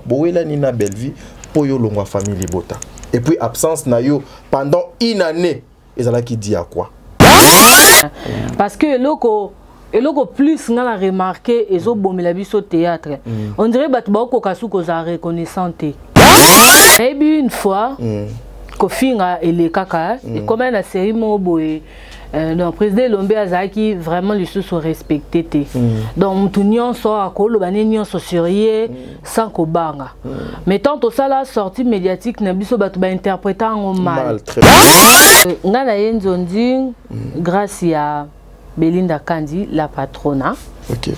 boela ni na belle vie pour yo longwa famille libota. Et puis absence na yo pendant une année, et ça là qui dit à quoi? Parce que eloko plus nga la remarqué ezo bomela biso théâtre. On dirait bat ba ko kasu ko za reconnaissante. Et puis une fois kofinga ele kaka et comme la série mo boy le président Lombe Azaki vraiment les sous sont respectés. Donc tout nion so akolo bané nion so sérieux sans ko banga. Mais tant tout ça la sortie médiatique na biso bat ba interpréter en mal. Nga la yenzondi grâce à Belinda Kandi, la patrona. Ok.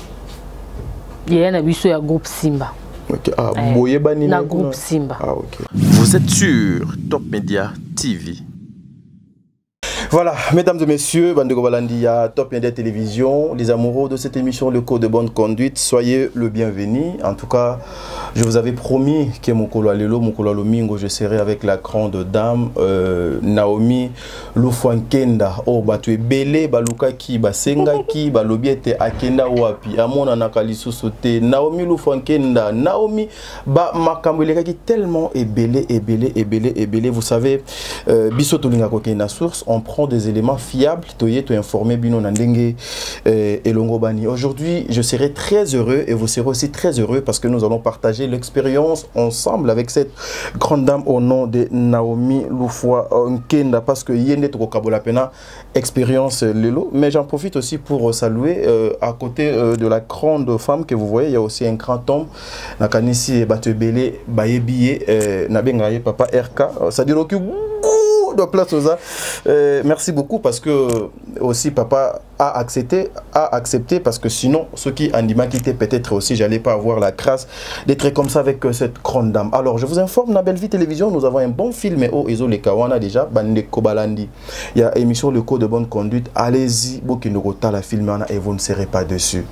Il y a un biso ya groupe Simba. Ok. Ah, boye bani na groupe Simba. Ah, ok. Vous êtes sur Top Media TV. Voilà, mesdames et messieurs, Bandego Balandia, Top Media Télévision, les amoureux de cette émission, le code de bonne conduite, soyez le bienvenu. En tout cas, je vous avais promis que Mokolo Lomingo, je serai avec la grande dame Naomi Lufuankenda. Oh, tu es belé, balukaki, basengaki, balobiete akenda wapi, amona nakalisu sote. Naomi Lufuankenda, Naomi ba makambelekaki tellement belé. Vous savez, bisoto lingako kena source, on prend des éléments fiables, to informer bino nandenge et longobani. Aujourd'hui, je serai très heureux et vous serez aussi très heureux parce que nous allons partager l'expérience ensemble avec cette grande dame au nom de Naomi Lufuankenda parce que yende to kabola pena expérience lelo. Mais j'en profite aussi pour saluer à côté de la grande femme que vous voyez, il y a aussi un grand homme nakanisi batebele bayebiye nabengaye papa RK, ça dit que de place aux merci beaucoup parce que aussi papa a accepté parce que sinon ceux qui anima quitté peut-être aussi j'allais pas avoir la grâce d'être comme ça avec cette grande dame. Alors je vous informe, na Belle Vie Télévision nous avons un bon film au Ezo le Kawana déjà bande Kobalandi. Il y a émission le code de bonne conduite, allez-y bokinogota la filmana et vous ne serez pas dessus.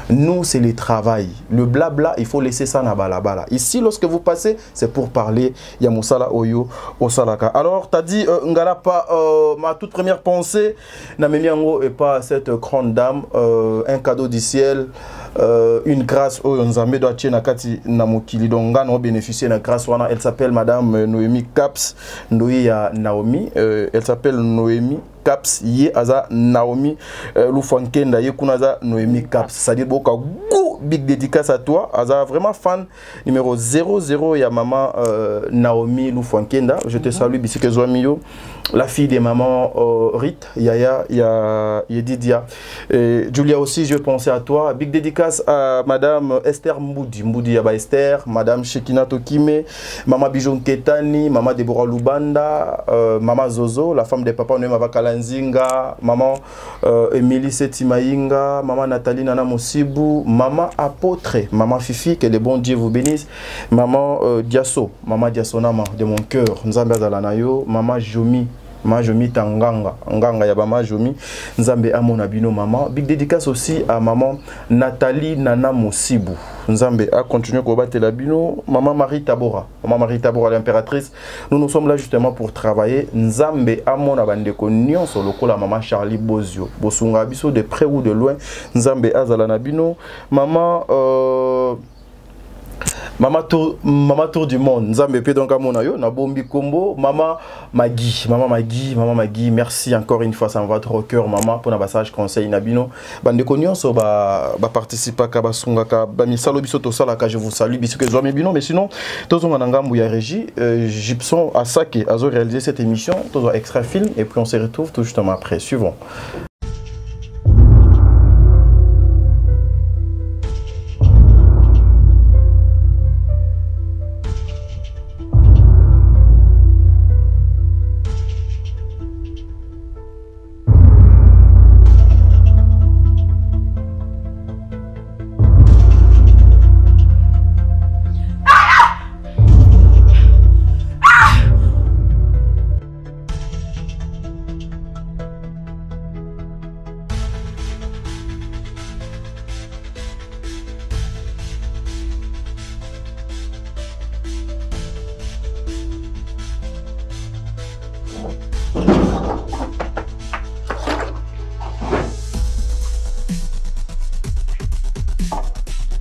Nous, c'est le travail. Le blabla, il faut laisser ça na balabala. Ici, lorsque vous passez, c'est pour parler. Il y a Moussala Oyo, Osalaka. Alors, tu as dit, Ngala, pas ma toute première pensée, Namemiango et pas cette grande dame, un cadeau du ciel, une grâce au Nzambe doit tirer nakati namokili donc on bénéficier de grâce. Elle s'appelle Madame Noémie Caps, Naomi. Elle s'appelle Noémie Caps ye aza Naomi Lufuankenda ye kunaza Noémie Caps. C'est-à-dire boka big dédicace à toi. Aza vraiment fan numéro 00 ya maman Naomi Lufuankenda. Je te salue bisike Zoamio, la fille de maman Rit, Yaya, Didia. Julia aussi, je pensais à toi. Big dédicace à Madame Esther Mboudi Yaba Esther, Madame Shekina Tokime, Maman Bijon Ketani, Maman Deborah Lubanda, Maman Zozo, la femme de papa Noema Vakalanzinga, Maman Emilie Setimainga, Maman Nathalie Nana Mosibu, Maman Apôtre, Maman Fifi, que le bon Dieu vous bénisse, Maman Diasso, Maman Diassonama de mon cœur, Nzambe Zalanayo, Maman Jomi. Majomi Tanganga, Nganga Yabama Jomi, Nzambe Amona Bino Maman. Big dédicace aussi à maman Nathalie Nana Mosibu. Nzambe a continué à battre la Bino. Maman Marie Tabora, l'impératrice. Nous sommes là justement pour travailler. Nzambe Amona Bandeko Nyon sur le coup la maman Charlie Bozio. Bosunga Biso de près ou de loin. Nzambe Azalana Bino. Maman tour du monde. Nzambe pe donc amona yo na bombi kombo Maman Magui, merci encore une fois, ça me va trop au cœur maman pour un passage conseil nabino. Bande konyon so ba participer ka basunga ka ba misalo biso to sala ka je vous salue biso que zoame bino mais sinon tozo ngambu ya régie Gibson Asake azo réaliser cette émission, tozo extra film et puis on se retrouve tout justement après. Suivons.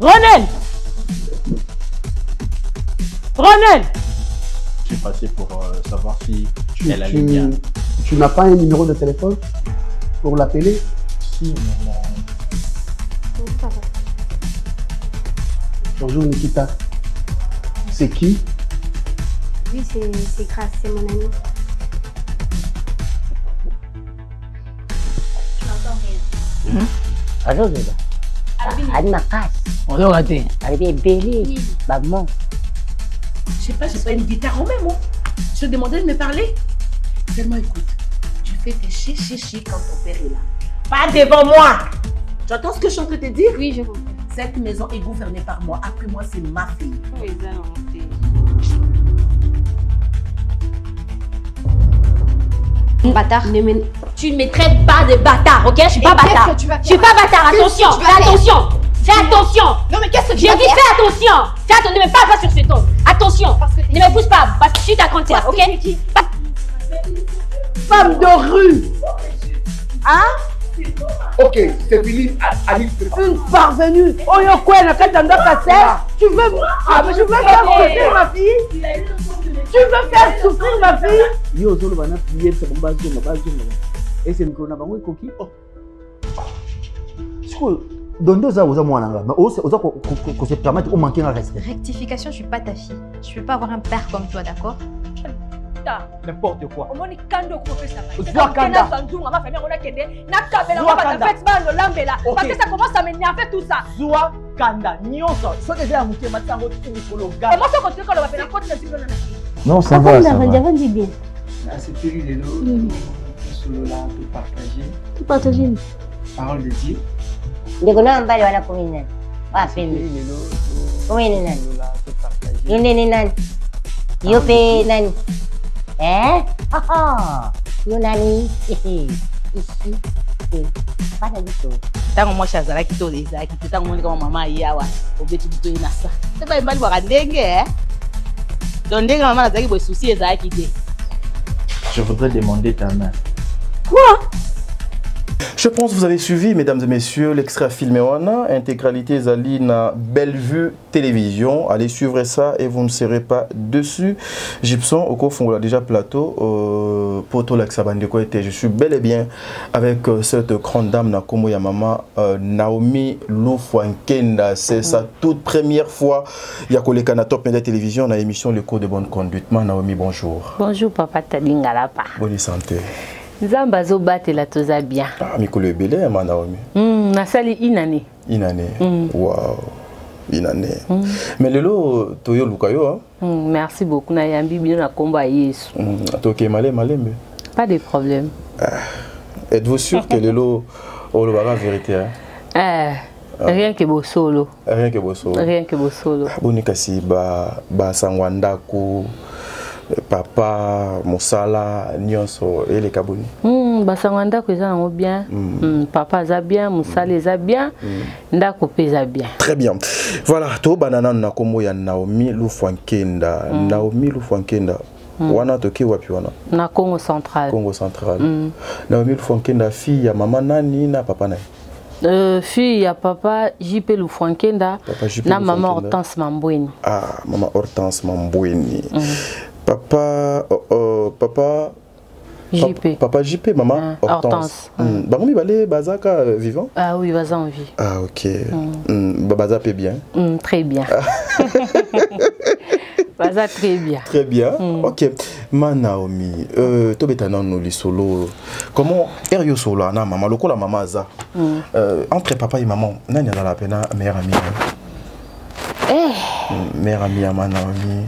Ronel! Ronel! Je suis passé pour savoir si elle allait bien. Tu n'as pas un numéro de téléphone pour l'appeler? Si, Bonjour Nikita. C'est qui? Oui, c'est Grace, c'est mon ami. Tu n'entends rien. Alors, elle m'a cassé. On l'a raté. Elle est belle. Maman. Je sais pas, j'ai pas une guitare en même. Je te demandais de me parler. Tellement écoute, tu fais tes chichi quand ton père est là. Pas devant moi. Tu entends ce que je suis en train de te dire? Oui, je comprends. Cette maison est gouvernée par moi. Après moi, c'est ma fille. Bâtard. Tu ne me traites pas de bâtard, ok? Je suis pas bâtard. Je suis pas bâtard, attention. Fais attention. Fais attention. Non, mais qu'est-ce que tu J'ai dit fais attention. Fais attention, ne me parle pas sur ce ton. Attention. Ne me pousse pas, parce que je suis ta contraire, ok? Femme de rue. Hein? Ok, c'est fini. Allez, Une parvenue. Oh yo quoi, la carte d'endroit cassé. Tu veux... Ah, mais je veux faire souffrir ma fille. Tu veux faire souffrir ma fille. Yo, solo bana prier, c'est bon, base. Et c'est micro na bango koki. Dondo za oza mwana nga. Mais oza ko se permettre au manquer un respect. Rectification, je suis pas ta fille. Je peux pas avoir un père comme toi, d'accord? N'importe quoi. Au moins kando ko fait ça. Sois kanda. Ma famille on a kende. Na kabela on va te faire mal lambela. Parce que ça commence à m'énerver tout ça. Sois kanda. Nyonso. Soit déjà à mouté matango tu follow gars. Et moi ça continue quand on va faire la côte de Sylvain. Non, ça va, ça va. Avant dit bien. c'était lui les lots. Solo là, tout partager. Tout partager. Parole de Dieu. Ndikuna mbali wana kumina. Wafemi. Les lots. Kumina nani? Solo là, tout partager. Yule ni nani? Yupi nani? Ah, yo nani? Ici. Pas du tout. Tango moi chazalaki to ezalaki te tango monika mama yawa obeti bito inasa te ba mbali baka ndenge to ndenge mama nazaki bo souci ezalaki te. Je voudrais demander ta main. Quoi? Je pense que vous avez suivi, mesdames et messieurs, l'extrait filmé wana, intégralité Zalina Bellevue Télévision. Allez suivre ça et vous ne serez pas dessus. Gibson, au cours déjà plateau, Poto Laxabandeko était. Je suis bel et bien avec cette grande dame Nakomo Yamama, Naomi Lufwankenda. C'est sa toute première fois. Il y a collègue à Top Media Télévision, dans l'émission Le Code de Bonne Conduite. Naomi, bonjour. Bonjour, papa Talingalapa. Bonne santé. Nzamba zo batela toza bien. Ah, mikolo ebele ma Naomi. Nasali inane. Inane. Wow. Inane. Mais lelo toyo lukayo. Merci beaucoup na yambi bino na komba Yesu. Toke malembe. Pas de problème. Êtes-vous sûr que lelo o le bara vérité rien que bosolo. Rien que bosolo. Rien que bosolo. Boni kasi ba sangwanda ko papa Moussala nyonso et les kaboni. Basangwanda ko eza nango bien. Papa za bien, Moussala za bien, ndako pe za bien. Très bien. Voilà, to banana na kombo ya Naomi Lufwankenda. Naomi Lufwankenda. Wana toki wapi wana? Na Congo central. Congo central. Naomi Lufwankenda fille ya mama nani na papa nani? Fille ya papa JP Lufwankenda na maman Hortense Mambweni. Ah, maman Hortense Mambweni. Papa JP. Papa JP, maman Hortense. Baroumi balé bazaka vivant? Ah oui, baza en vie. Ah ok. Baza peut bien. Très bien. Baza très bien. Très bien. Ok. Ma Naomi, tobetana no li solo. Comment erio solo na maman lokola maman za. Entre papa et maman, nani ala la pena meilleure amie. Meilleure amie à ma Naomi.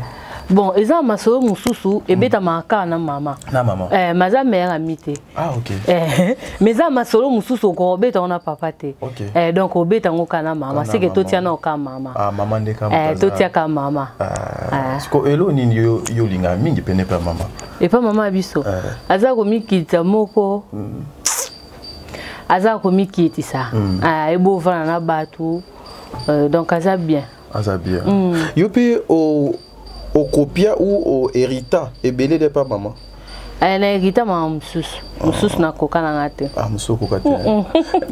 Bon, eza masolo mususu ebeta maka na mama. Na maman. Maza meilleure amie te. Ah ok. Mais eza masolo mususu ko obeta ona papa te. Ok. Donc obeta ngoka na mama, c'est que totia na oka mama. Ah maman de ka. Totia ka mama. Sko elo ni yo linga mingi pene pa mama. Et pas maman biso. Aza ko mikita moko. Aza ko mikiti ça. Ebo vana na batu. Donc aza bien. Aza bien. Yo pe au copia ou au hérita et belé de pas maman. Elle a hérité maman musus na koka na ngate. Ah musu koka te.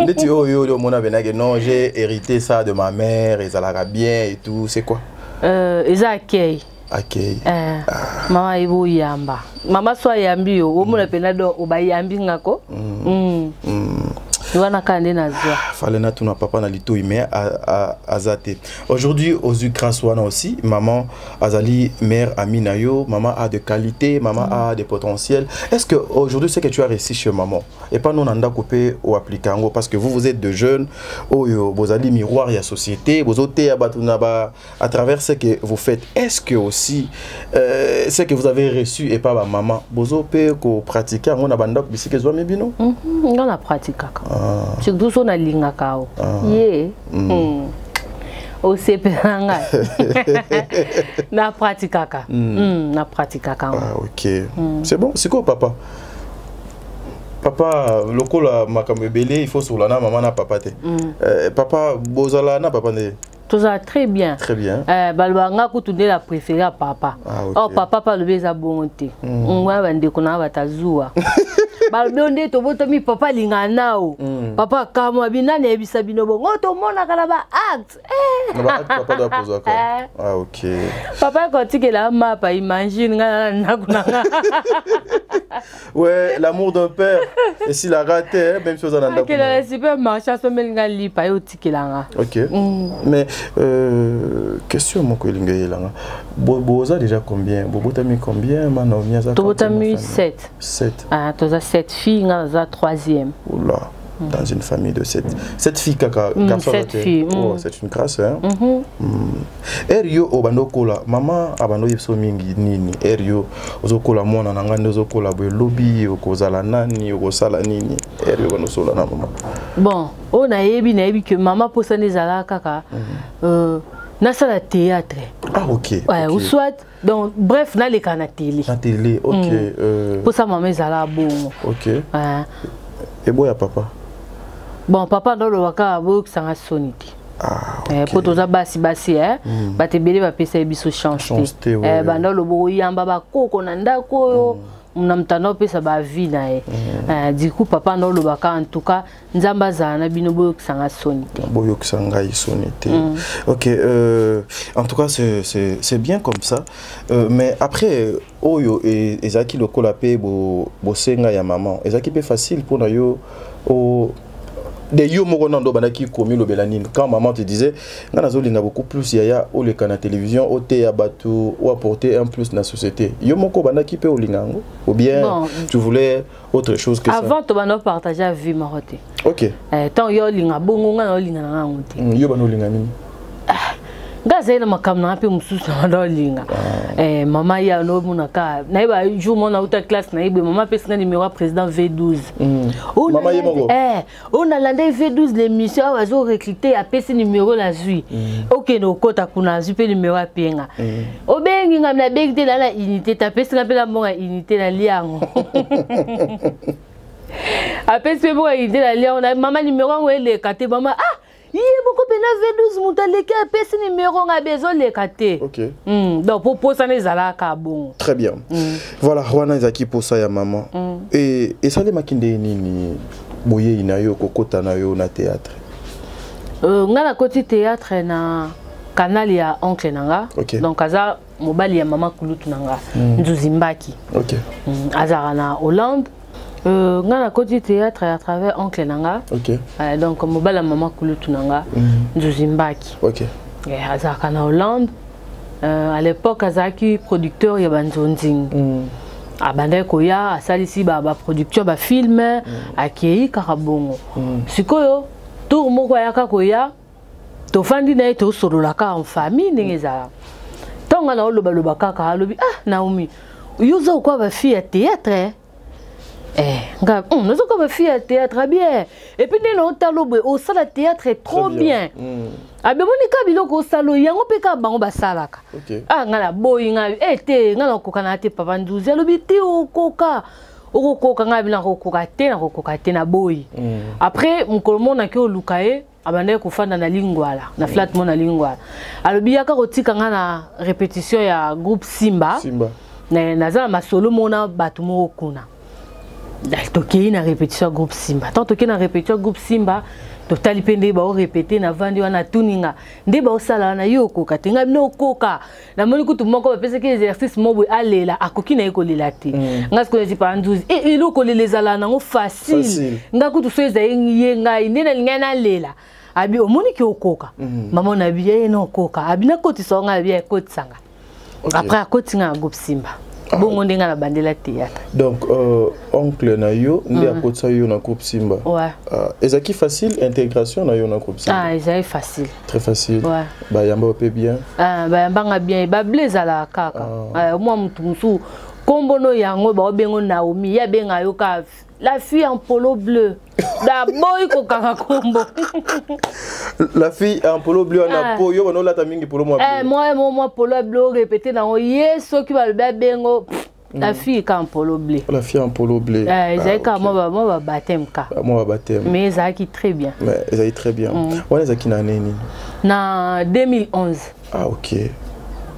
Ndeti yo mona benage non, j'ai hérité ça de ma mère et ça la bien et tout, c'est quoi? Eza akei. accueil. Maman ibo yamba. Maman soit yambi yo, o mona penado o ba yambi ngako. Fallait na tuna papa na lito mais azate. Aujourd'hui aux Ukraswana aussi, maman azali mère amina yo, maman a de qualité, maman a des potentiels. Est-ce que aujourd'hui c'est que tu as réussi chez maman et pas non anda coupé ou appliquango parce que vous êtes de jeunes, vous allez miroir ya société, vous ôtez à travers ce que vous faites. Est-ce que aussi ce que vous avez reçu et pas ma maman, vous opé ko pratiquer on a banda bisike zo mebino? On a pratiqué. Surtout sur la ligne à cao. Au CPanga. Na pratique à na pratique à ok. C'est bon. C'est quoi papa? Papa, lokola makamebele, il faut sur la maman na papa te. Papa bozala na papa ne. Tout ça très bien. Très bien. Balwanga kutunde la préférée à papa. Oh papa pas le beza bonté. On va vendre kona batazua. Balbonde to boto mi papa linganao. Papa kama binane ebisa binobo. Ngoto mona kala ba act. Papa doit poser quoi? Ah ok. Papa quand tu que la map imagine ngana kunanga. Ouais, l'amour d'un père. Et s'il a raté, même chose en anda. Que le supermarché so melinga li pa yo tikelanga. OK. Mais question mon ko linga yelanga. Boza déjà combien? Bobota mi combien? Mano miaza. Bobota mi 7. 7. Ah, toza 7 filles, ngaza 3e. Oula. Dans une famille de 7 filles kaka garçon. 7 filles. Oh, c'est une grâce hein. Erio obandokola maman abando yipso mingi nini. Erio ozokola mwana nanga ndozokola boy lobby okozala nani okosala nini. Erio banosola na maman. Bon, on a yebi que maman posa nezala kaka na sala théâtre. Ah OK. Ouais, ou soit donc bref na le kana télé. Na télé, OK. Pour ça maman ezala bon. OK. Et boya papa. Bon, papa dans le waka abo sanga sonité. Ah, OK. Pour toza basi hein. Ba te bele ba pesa biso chance. Banda lo bo yamba ba koko na ndako yo. Mnamtano pesa ba vie na du coup papa dans le waka en tout cas nzamba za na bino bo sanga sonité. Boyo sanga sonité. OK, en tout cas c'est bien comme ça. Mais après oyo ezaki lokola pe bo senga ya maman. Ezaki pe facile pour na yo de yo moko nando banaki komi lo belanine quand maman te disait ngana zolinga beaucoup plus yaya o le kana télévision o te ya bato ou apporter un plus dans la société yo moko banaki pe olingango ou bien bon, tu voulais autre chose que avant, ça avant to bano partager la vie maroté. OK tant yo linga bongo ngana linga na ngote yo bano linga nini Gazelle makamna pe mususu na linga mama ya no munaka na iba jour mon autre classe na ibe mama pe singa numéro président V12 mama yemoko on a landé V12 l'émission wazo recruter a PC numéro la zui OK no kota kuna zupe numéro a penga obengi ngamna begite la unité ta pe singa pe la monga unité la liango a PC bo unité la liango na mama numéro ngwe kate mama il y a beaucoup de V12 moutaleke a pesi numéro nga bezo le kate. OK. Donc pour poser les alaka bon. Très bien. Voilà, wana ezaki pour ça ya maman. Et ça les makinde nini boye inayo kokota na yo na théâtre. Nga côté théâtre na canal ya oncle nanga. Donc aza mobali ya maman kulutu nanga. Nzuzimbaki. OK. Azara na Hollande. Ngana côté théâtre à travers oncle nanga. OK. Donc mobile maman kulutu nanga Nzuzimbaki. OK. Azaka na Hollande. À l'époque azaki producteur ya banzonzing. Abanda koya asalisi ba producteur ba film akei karabongo. Sikoyo tour moko yaka koya to fandi na to sololaka en famille ngeza. Tonga na oloba loba kaka alobi Naomi. Yuzo kwa ba fille à théâtre. Nous sommes fait à théâtre bien. Et puis nous avons au salle théâtre trop bien. Ah ben monika biloko salo yango peka bango basalaka. Ngala boyinga te ngala kokana te papa nduzi alobi te okoka. Okoka ngabila kokoka te na boyi. Après mukolomo na ke olukae abandé kufanda na lingwala na flat mon na lingwala. Alobi yaka kotika ngana répétition ya groupe Simba. Na nazala masolo mona batumo kuna. Toki na répétition groupe Simba. Tant toki na répétition groupe Simba, totali pe nde bao répéter na vandi wana tuninga nde bao sala na yo koka tenga no koka na moni kutu moko ba pesa ke exercice mobo alela akoki na ekolela te nga sko je pa nduzi e lo kolelezala na ngo facile nga kutu so eza yenga inde na lingana lela abi omoni ki okoka mama na biye no koka abi na koti so nga biye koti sanga après koti nga groupe Simba bongo ndenga na bandela théâtre. Donc oncle na yo ndi akotsa yo na groupe Simba. Ouais. Ezaki facile intégration na yo na groupe Simba. Ah, ezaki facile. Très facile. Ouais. Ba yamba pe bien. Ah, ba yamba nga bien, ba blaze la kaka. Moi mutu musu kombo no yango ba obengo Naomi, ya benga yo ka la fille en polo bleu. Da boy ko kaka kombo. La fille en polo bleu na po yo no la tamingi polo moi bleu. Moi polo bleu répété na yeso ki ba le bengo la fille en polo bleu. La fille en polo bleu. Ezaka moi ba baptême ka. Moi ba baptême. Mais ezaki très bien. Mais ezaki très bien. Wana ezaki na neni? Na 2011. Ah OK.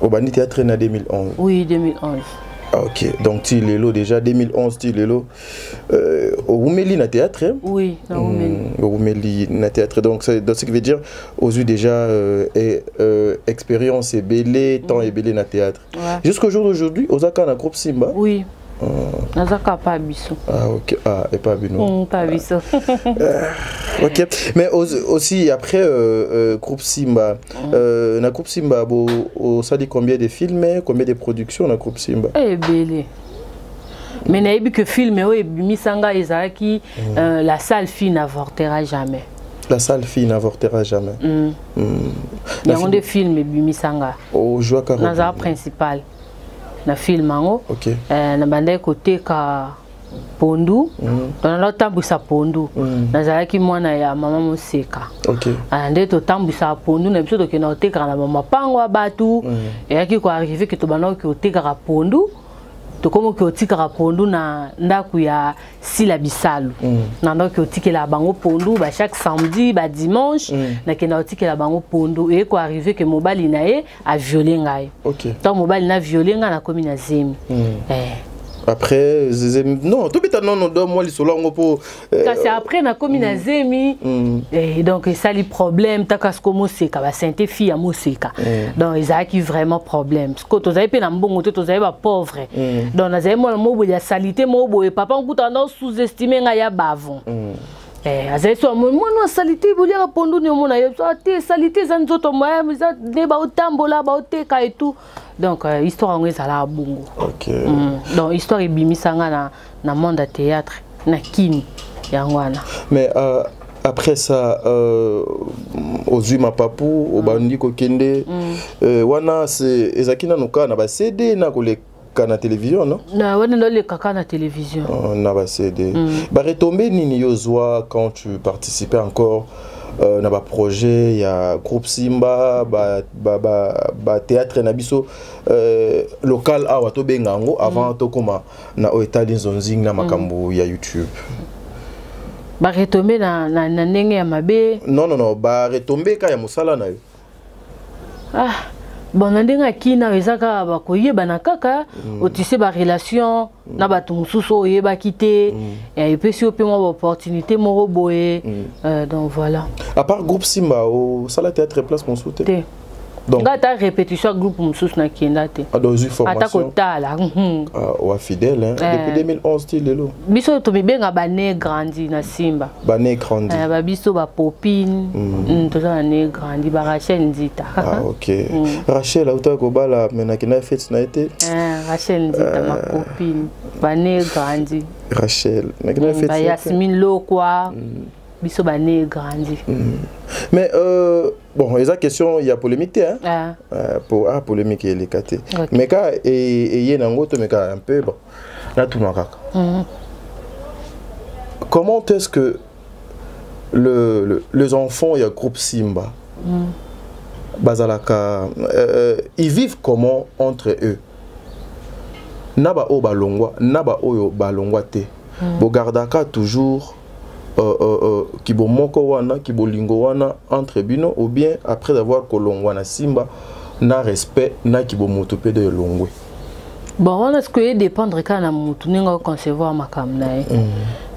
Au bani théâtre na 2011. Oui, 2011. Ah, ok, donc tu l'élo déjà 2011 tu l'élo au Roumeli na théâtre hein? Oui, au Roumeli. Au Roumeli na théâtre donc c'est ce qui veut dire aux yeux déjà expérience et belé temps et belé na théâtre. Ouais. Jusqu'au jour d'aujourd'hui Osaka na groupe Simba. Oui. Nazaka pas biso. Ah OK, ah et pas bino. Pas biso. OK, mais aussi après groupe Simba na groupe Simba ça dit combien de films, combien de productions na groupe Simba? Eh belé. Mais naïbi que film o ebimisanga ezaki la sale fille n'avortera jamais. La sale fille n'avortera jamais. Il y a des films ebimisanga. Au joie car na principal. Na film ango. OK. Na bande côté ka pondu. Dans la tambusa pondu. Na zalaki mwana ya mama Moseka. OK. Ande to tambusa pondu na biso to ke na oteka na mama pango abatu. Et yaki ko arriver que to bana ko oteka pondu. To komo ke otika pondu na ndaku ya Sila Bisalu. Na ndaku otike la bango pondu ba chaque samedi ba dimanche na ke na otike la bango pondu et ko arriver que mobali na ye a violé ngai. OK. Tant mobali na violé ngai na komi na zemi. Après non tout beta non do moi li solo ngo po c'est après na komi na zemi et donc ça li problème ta kasko Moseka ba sainte fille à Moseka donc ils a qui vraiment problème parce que to avez pe na mbongo to avez ba pauvre donc na zemi mo bo ya salité mo bo et papa nguta na sous-estimer nga ya bavon azali so moi no salité bolia pondu ni mona yo te salité za nzoto moi za ne ba otambola ba oteka et tout donc histoire ngwe za la bongo. OK. Donc histoire ebimisanga na monde de théâtre na kini yangwana. Mais après ça aux Zuma Papou au bandi ko kende wana c'est ezakina nuka na ba CD na ko le na télévision non? Na wana no le kaka na télévision. Na ba CD. Ba retomber nini yozwa quand tu participais encore na ba projet il y a groupe Simba ba théâtre na biso local awa to bengango avant to koma na Oetali Zonzing na makambo ya YouTube. Ba retomber na ndenge ya mabe. Non ba retomber ka ya musala na yo. Bon ndenge kina ezaka ba koyeba na kaka otise ba relation na ba tumususo yeba kité et puis si on peut moi opportunité mo boye donc voilà. À part groupe Simba au sala théâtre place mon soutien. Donc ta répétition groupe musus na kiendate. A dans une formation. Atakotala. Wa fidèle hein depuis 2011 ti lelo. Biso to mibenga ba ne grandi na Simba. Ba ne grandi. Ba biso ba popine. To za ne grandi ba Rachel Nzita. Ah OK. Rachel auta ko bala mena kina fête na été. Rachel Nzita ma copine. Ba ne grandi. Rachel. Na kina fête. Ba Yasmine Lokwa. Biso ba ne grandi. Mais bon, il y a question, il y a polémique hein. Pour polémique il est caté. Mais quand et y a un peu bon. Là tout comment est-ce que les enfants il y a groupe Simba Bazalaka ils vivent comment entre eux? Naba o balongwa, naba oyo balongwa te. Bogardaka toujours kibo moko wana kibo lingo wana entre bino ou bien après avoir kolongwa na Simba na respect na kibo motope de longwe. Bon on est-ce que dépendre quand na mutu ninga concevoir makamna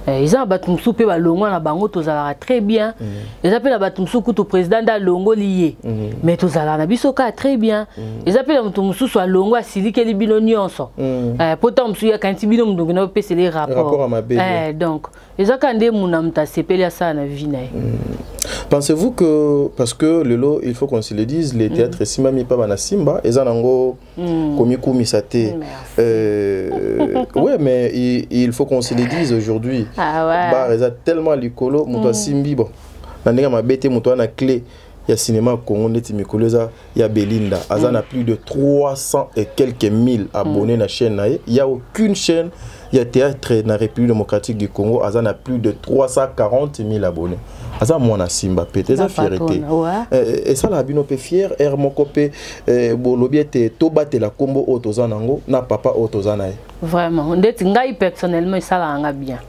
Ils ont battu soupe ba longo na bango tozala très bien. Ils appellent la battu soupe au président da longo lié. Mais tozala na biso ka très bien. Ils appellent mutu soit longo asili ke libino nyonso. Pourtant musu ya kanti bino mundungu na pese les rapports. Donc ils ont kandé muna mta sepeli ça na vie na. Pensez-vous que, parce que le lot, il faut qu'on se le dise, les théâtres Simami Pabana Simba, ils en ont komiku misate. Ouais, mais il faut qu'on se le dise aujourd'hui. Bah, ils ont tellement l'icolo, moutoua Simbi, bon. Nandega ma bête, moutoua na clé. Il y a cinéma Congo, il y a Belinda. Azan a plus de 300 et quelques mille abonnés dans la chaîne. Il n'y a aucune chaîne. Il y a théâtre dans la République démocratique du Congo. Azan a plus de 340 000 abonnés. Azan moi Simba pété sa fierté. Et ça la bino pe fier er moko pe bolobi ete to batela kombo otozanango na papa otozanae. Vraiment, ndeti ngai personnellement ça la bien.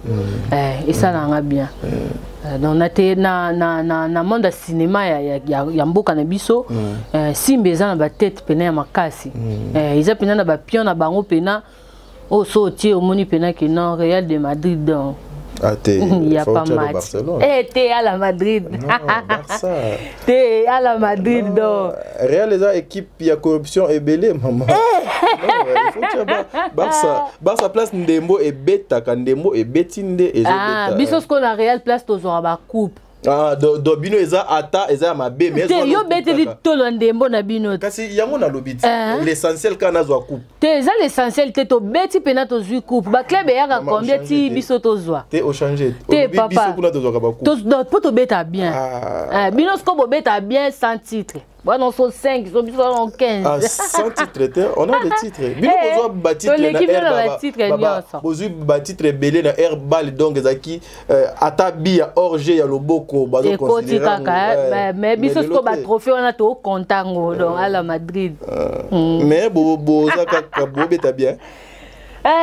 Et ça la bien. Donc na monde de cinéma ya mboka na biso simbe za na ba tête pena ya makasi. Ils a pena na ba pion na bango pena au sorti au moni pena que non Real de Madrid donc. Il n'y a pas match. T'es à la Madrid. Non, Barça. T'es à la Madrid donc. Real les équipe il y a corruption et belé maman. Barça place Ndembo et beta quand Ndembo et betinde et ah biso ce qu'on a Real place tozora ba coupe. Ah do bino eza ata eza mabe mais yo beteli tolo Ndembo na bino kasi yango na lobiti l'essentiel kana zo coupe te za l'essentiel te to beti pena to zu coupe ba club ya ka combien ti biso to zwa te o changer te papa biso kuna to zo ka ba coupe to to beta bien bino sko bo beta bien sans titre. Bon, on sont 5, ils sont 15. Ah, sans titre, on a des titres. Bino bozo ba titre na bozo ba titre belé na air ball donc ezaki atabi ya orge ya loboko bazo considérer. Mais biso sko ba trophée on a to contango donc à la Madrid. Mais bozo ka bo beta bien.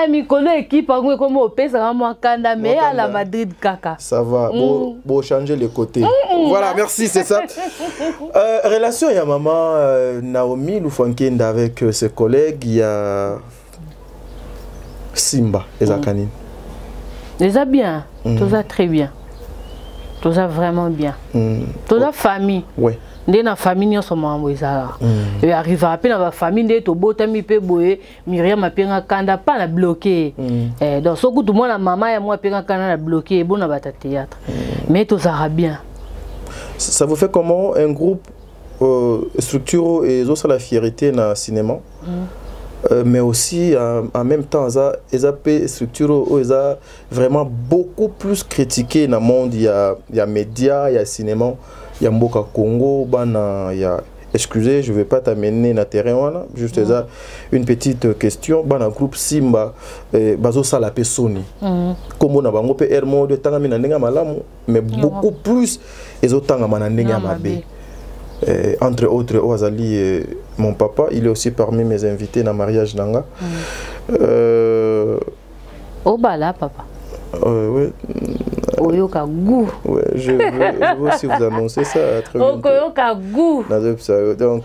Mikolo équipe comme au pesa vraiment kanda mais à la Madrid kaka. Ça va, bon changer les côtés. Voilà, merci, c'est ça. Relation il y a maman Naomi Lufankenda avec ses collègues, il y a Simba et Zakani. Les a bien, tout ça très bien. Tout ça vraiment bien. Tout ça famille. Ouais. Dans la famille, nous sommes en Moïsa. Et arrive à peine dans la famille, nous sommes botami pe boé, Myriam a pris un kanda pas la bloqué. Donc ce coup tout le monde la maman et moi pris un kanda la bloqué, bon na bata théâtre. Mais tout ça va bien. Ça vous fait comment un groupe structure et aussi la fierté dans le cinéma? Mais aussi en même temps ils ont structure ils ont vraiment beaucoup plus critiqué dans le monde. Il y a médias, il y a cinéma. Il y a Mboka Congo, il y a excusez, je ne vais pas t'amener dans le terrain, juste une petite question. Dans le groupe Simba, bazo salapé Sony. Comme on a bango pe ermo de tangami na ndenga malamu, mais beaucoup plus les autres tangama na ndenga mabe. Entre autres, Oazali, mon papa, il est aussi parmi mes invités dans le mariage nanga. Obala papa. Oui. Oyoka goût. Ouais, je veux aussi vous annoncer ça très bien. Oyoka goût. Donc,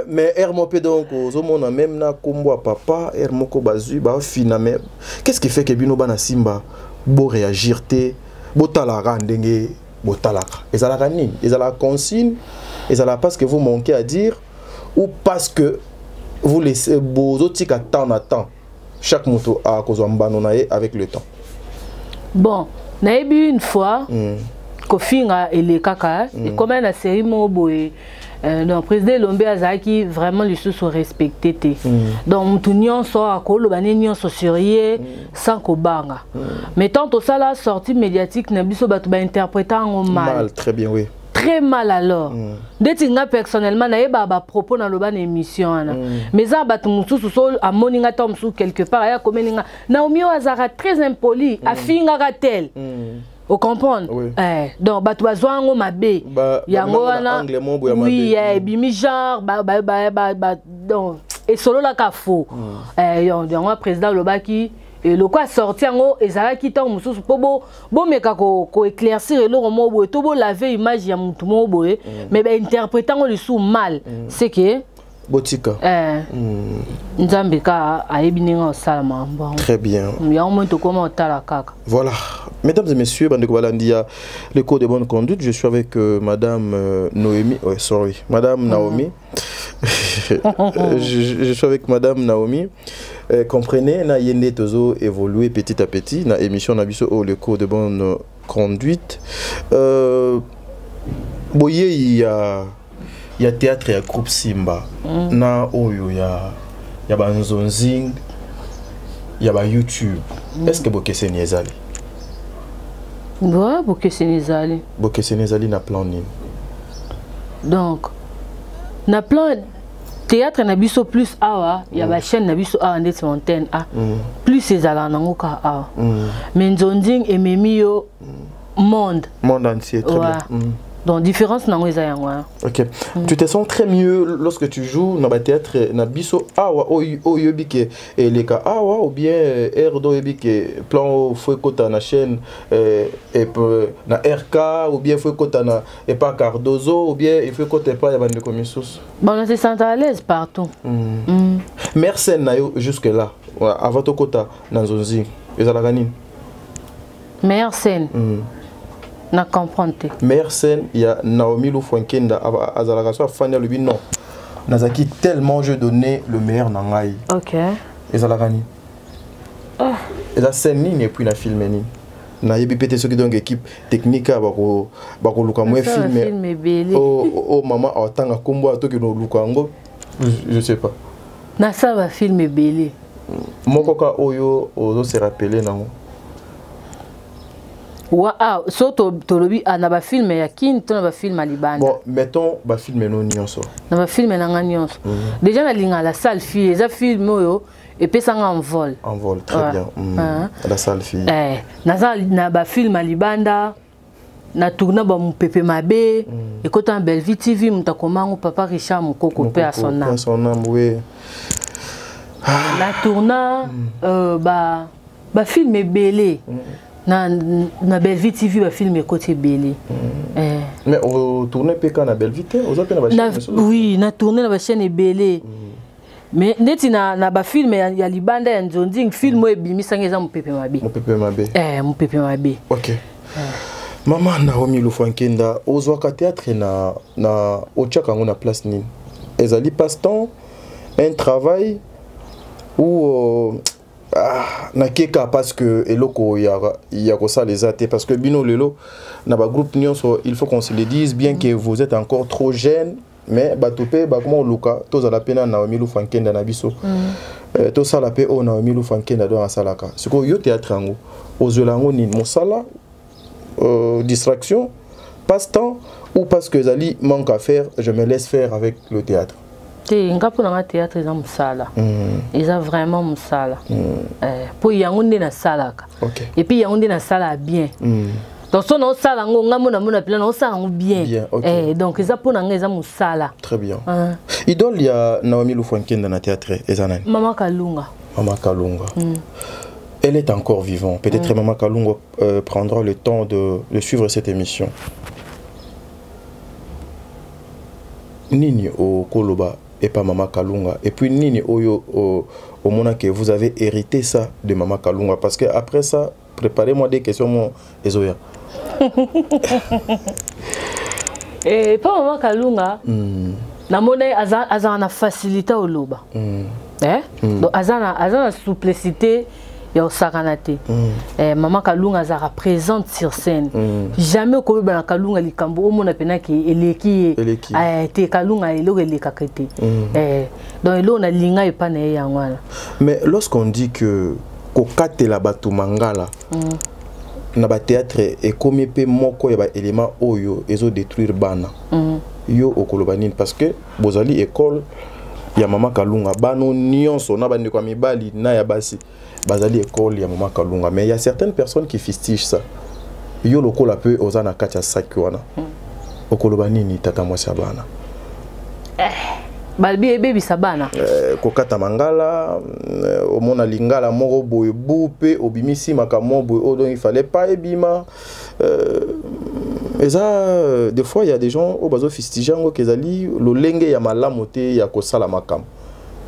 mais Hermopé donc aux hommes même na kombo papa Hermoko bazu ba finame. Qu'est-ce qui fait que bino bana Simba bo réagir te bo talara ndenge bo talara. Ezala nini? Ezala consigne, ezala parce que vous manquez à dire ou parce que vous laissez bozo tika temps à temps. Chaque moto a kozwa mbanonaye avec le temps. Bon, naïbi une fois, Kofinga et les kaka, et comme la série Moboé, le président Lombe Azaki vraiment les choses sont respectées. Donc, tout le monde sort à colo, le sont sérieux sans kobanga. Mais tant que ça la sortie médiatique, n'a pas été interprété en mal. Très bien, oui. Très mal alors. Detinga personnellement na yeba ba propos na loba na émission ana. Mais ça bat mususu so a moninga tom sou quelque part ya komeninga. Naomi Azara très impoli, a finga ratel. Vous comprenez? Donc bat bazwango mabe. Yango wana. Oui, bimi genre donc et solo la kafo. Yango président lobaki et le quoi sortir en haut et ça qui tombe mususu pobo bon mais ko éclaircir le romo to bo laver image ya mutu mo boé mais ben interprétant le sous mal c'est que Botika. Nzambe ka ayebininga salama bon. Très bien. Ya au moins to comment tala kaka. Voilà. Mesdames et messieurs, Bandeko Balandia, le cours de bonne conduite, je suis avec madame Noémie, madame Naomi. je suis avec madame Naomi. Comprenez, na yende tozo évoluer petit à petit na émission na biso le cours de bonne conduite. Boye il y a théâtre ya groupe Simba. Na oyo ya banzonzing, ya ba YouTube. Est-ce que boke se niezali? Ouais, boke se niezali. Boke se niezali na plan nini? Donc na plan théâtre na biso plus awa ya ba chaîne na biso awa ndeti montaine a plus ezala nango ka awa mais nzonzing ememi yo monde entier très bien. Donc différence nango eza yango. OK. Tu te sens très mieux lorsque tu joues na ba théâtre na biso awa oyobi ke eleka awa ou bien erdo yobi ke plan foi kota na chaîne et na RK ou bien foi kota na et pas Cardozo ou bien il faut kota pas ya bande komissus. Bon, on se sent à l'aise partout. Merci na yo jusque là avant to kota na nzonzi ezalaka nini? Meilleure scène. Na comprendre. Meilleure scène, il y a Naomi Lufwankenda azalaka so fanya lubi non. Nazaki tellement je donnais le meilleur nangai. OK. Ezalaka ni. Et la scène ni et puis la film ni. Na yebi pété ceux qui donc équipe technique bako luka moi filmer. Oh maman atanga kombo to ki no luka ngo je sais pas. Na ça va filmer belé. Mokoka oyo ozo se rappeler nango. So tolobi na ba film ya kin to na ba film libanda. Bon, mettons ba film no nyonso. Na ba film na nyonso. Déjà na linga la salle fille, eza film oyo et puis ça en vol. En vol, très bien. La salle fille. Na ba film libanda na tourna ba Mupepe Mabe et quand en Belleville TV mutakomango papa Richard Mukoko pe à son âme. Son âme oui. La tourna ba film belé. Na Belleville TV va filmer côté belé. Mais on tourne PK na Belleville, on appelle la chaîne. Oui, na tourner la chaîne belé. Mais neti na ba film ya libanda ya nzonzing film o ebimisa ngeza Mupepe Mabe. Mupepe Mabe. Mupepe Mabe. OK. Maman Naomi Lufwankenda, ozwaka théâtre na ochaka ngona place nini? Ezali passe-temps, un travail ou na keka parce que eloko ya ko ça les até parce que bino lelo na ba groupe nyonso il faut qu'on se le dise bien que vous êtes encore trop jeune mais batopé ba comment luka to za la pena Naomi Lufwankenda na biso to ça la pe o Naomi Lufwankenda do asalaka siko yo théâtre ngo ozolango ni mosala distraction passe-temps ou parce que zali manque à faire je me laisse faire avec le théâtre. Ngapo na théâtre za musala. Ils vraiment musala. Pour yango na salaka. Et puis yango na sala bien. Donc son on sala ngo ngamo na mona plan on sala ngo bien. Donc ils pour na ngeza musala. Très bien. Idole ya Naomi Lufwankenda na théâtre ezanani? Maman Kalunga. Maman Kalunga. Elle est encore vivante. Peut-être Maman Kalunga prendra le temps de suivre cette émission. Nini au Koloba et pas Maman Kalunga. Et puis Nini Oyo au moment que vous avez hérité ça de Maman Kalunga. Parce que après ça, préparez-moi des questions, mon Ezoya. Et pas Maman Kalunga. Na monnaie azana facilité au loba. Donc azana souplicité et au saranate. Maman Kalunga azara présente sur scène. Jamais ko ba Kalunga likambo o mona pena ki eleki te Kalunga elo eleka kete. Donc elo na linga e pa na yangwana. Mais lorsqu'on dit que kokate la batu mangala na ba théâtre et comme pe moko ya ba élément oyo ezo détruire bana. Yo okolobanine parce que bozali école ya Maman Kalunga bano nyonso na bande kwa mibali na ya basi bazali école ya Maman Kalunga mais il y a certaines personnes qui fustigent ça. Yo lokola peu ozana kacha sakwana. Okolobanine tata mwasi bana. Balbi ebebi sabana. Kokata mangala omona lingala moko boye bupe obimisi makamo boye odo il fallait pas ebima Et ça, des fois, il y a des gens au bazo fistijango qui zali le lenge ya malamote ya ko sala makam.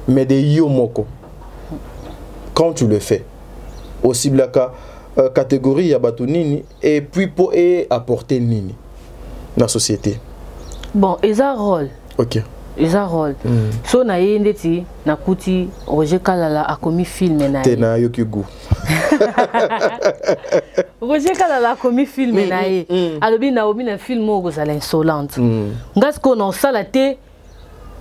Mais de yo moko. Quand tu le fais, aussi blaka catégorie ya bato nini et puis pour apporter nini dans la société. Bon, ils ont un rôle. OK. Ils ont un rôle. So na yendeti na kuti Roger Kalala a commis film na. Tena yokigu. Roger Kalala a commis film na ye. Alobi na obi na film o kozala insolente. Ngasko na sala te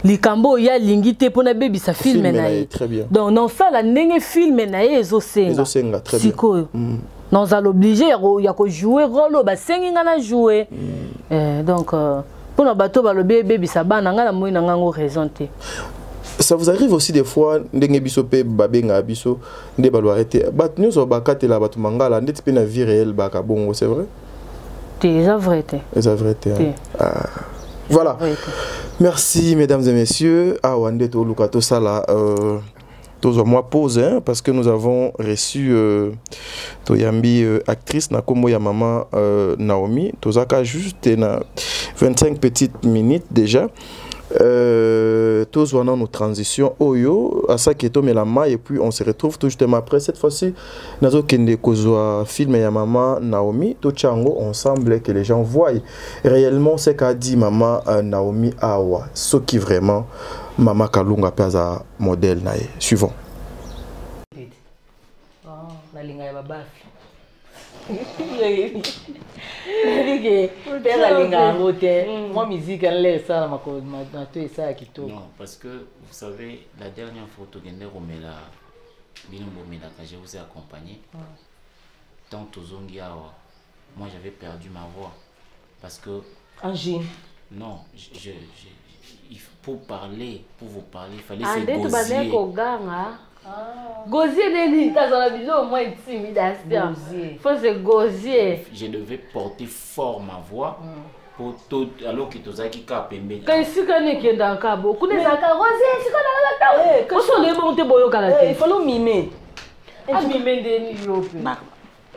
likambo ya lingite pona baby sa film na ye. Très bien. Donc na sala ndenge film na ye ezosenga. Ezosenga très bien. Siko. Nous allons obligé ya ko jouer rôle ba sengi ngana jouer. Donc pour nos bateaux ba le baby sa bana ngana moi na ngango raison te. Ça vous arrive aussi des fois ndenge biso pe babenga biso nde ba lo arrêter bat nous so ba katela batu mangala ndeti pe na vie réelle ba ka bongo, c'est vrai? C'est vrai te. C'est vrai te. Voilà. Merci mesdames et messieurs. Ah wande to lukato sala tous moi pause hein, parce que nous avons reçu Toyambi actrice na komo ya maman Naomi tozaka juste na 25 petites minutes déjà. Tous voyons nos transitions oyo à ça qui est tombé la main et puis on se retrouve tout justement après cette fois-ci nazo kende kozwa film ya maman Naomi to chango ensemble que les gens voient réellement ce qu'a dit maman Naomi awa ce qui vraiment maman Kalunga pesa modèle nae suivant. Oh la linga ya babafi. Moi, musique, elle laisse ça, non, parce que vous savez, la dernière photo que je vous ai accompagné. Tant moi j'avais perdu ma voix. Parce que. Angine. Non, pour vous parler, il fallait se gosier. Gosier neni tazala biso moins intimidation. Faut se gosier. Je devais porter fort ma voix pour tout alors que tozaki ka pembe. Quand sika ne kenda kabo, kuna zaka gosier sika na la tawe. Ko so le monte boyo kala te. Il faut mimer. Ah mimer ndeni yope.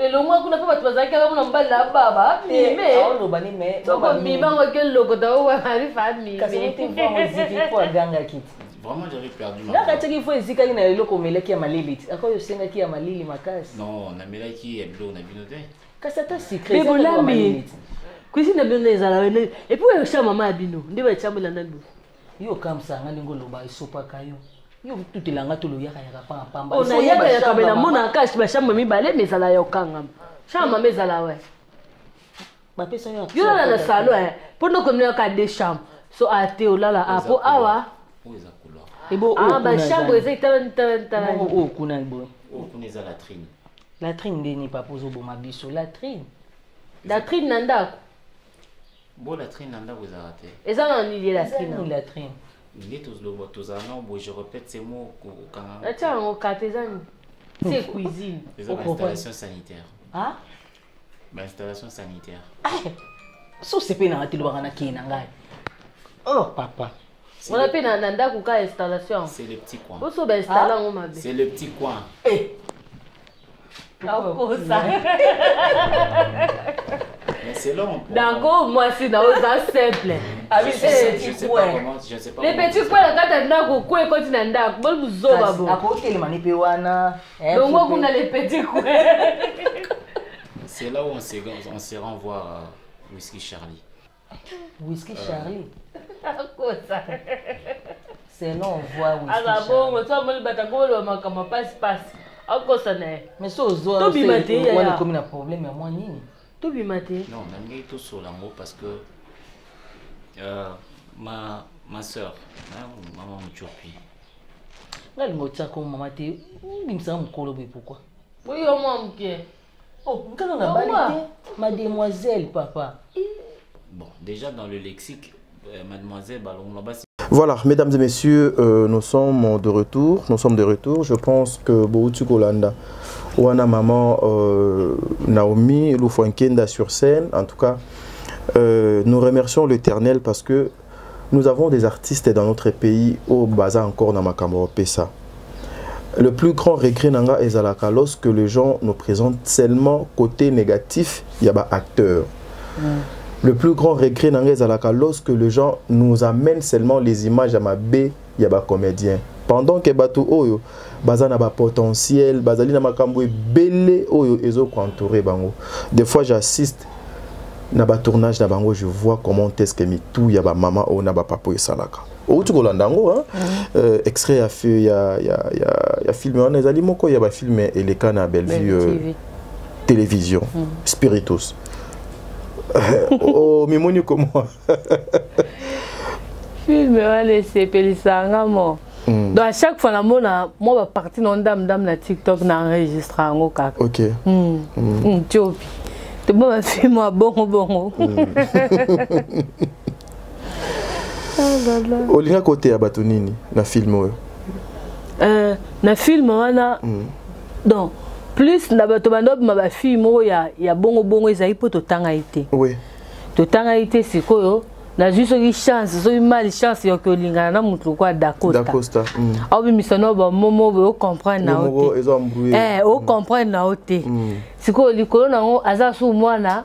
Et le mois qu'on a fait votre zaka on mbala baba, mimer. On ba ni mais. Donc mimer ngo logo dawo wa mari fa mimer. Kasi te voir musique pour ganga kit. Vraiment, j'avais perdu ma voix. Là, il faut essayer qu'il y a un loco qui a malili. Encore, il y a malili ma casse. Non, on a mis là qui est bleu, on a vu noté. Qu'est-ce que c'est secret? Mais voilà, mais. Cuisine de bien les alawene. Et puis, il y a maman abino. Il y a chambre là-dedans. Yo comme ça, on a ngolo ba isopa kayo. Yo tout est là, on a tout le yaka yaka pa pamba. On a yaka yaka bena mona cache ba chambre mi balé mais ça la yokanga. Chambre mais ça la ouais. Ba pesa yo. Yo là dans salon hein. Pour nous comme nous ka deux chambres. So a théo là là a pour awa. Ah, bah chambre c'est tan. Oh, kuna bo. Oh, kuna za latrine. Latrine n'est pas posé au mabiso latrine. Latrine nanda. Bon latrine nanda vous a raté. Et ça on dit latrine. Latrine. Il est tous le mot tous non, bon je répète ces mots quand. Tiens, on cartésan. C'est cuisine. Les installations sanitaires. Ah? Installation sanitaire. Ah. So c'est pas na tilo bana kina ngai. Oh papa. On appelle Nanda Kouka installation. C'est le petit coin. C'est le petit coin. Mais c'est long. D'accord, moi c'est dans simple. Je sais pas comment, je sais pas. Les petits coins là quand Nanda Kouka quand Nanda, bon vous zobabo. À côté les manipe wana. Donc moi on a les petits coins. C'est là où on se rend voir Whisky Charlie. Whisky Charlie. C'est là on voit Whisky Charlie. Ah bon, toi moi le batagolo makama passe. Encore ça n'est. Mais ça aux autres. Tout bimaté. On a comme un problème mais moi nini. Tout bimaté. Non, on a mis tout sur l'amour parce que ma soeur, maman Mutchopi. Regarde moi ça comme maman té, il me semble pourquoi. Oui, au moins OK. Oh, quand on a balité, mademoiselle papa. Bon, déjà dans le lexique, mademoiselle Ballon là-bas. Voilà, mesdames et messieurs, nous sommes de retour. Je pense que Boutu Kolanda, Wana maman Naomi, Loufouankenda sur scène. En tout cas, nous remercions l'Éternel parce que nous avons des artistes dans notre pays au Baza encore dans Makambo Pessa. Le plus grand regret nanga ezalaka lorsque les gens nous présentent seulement côté négatif, il y a des acteurs. Le plus grand regret lorsque les gens nous amènent seulement les images à ma B, il y a des comédiens. Pendant que Batou Oyo, Bazana ba potentiel, Bazali na makambo belé Oyo, ezo entouré bango. Des fois j'assiste na ba tournage na bango, je vois comment est-ce que tout y a ba maman ou na ba papa et salaka. Ou tu golandango hein. Extrait a fait y a filmé on ezali moko y a ba filmé et les cas na Bellevue télévision Spiritus. Oh, Mimoni comme moi. Film, c'est Pélisanga, moi. Donc, à chaque fois, moi, je parti dans la TikTok, j'enregistre un ok. Tu vois, tu peux film, bon. Olinga côté à Batonini, na film. Na film, on donc. Plus na bato bandob ma ba film ya bongo ezali po to tanga été. Oui. To tanga été sikoyo na juste une chance, so mal chance yo ko lingana na mutu kwa Dacosta. Dacosta. Obi misano ba momo o comprendre na ote. O comprendre na ote. Sikoyo likolo na ngo aza su mwana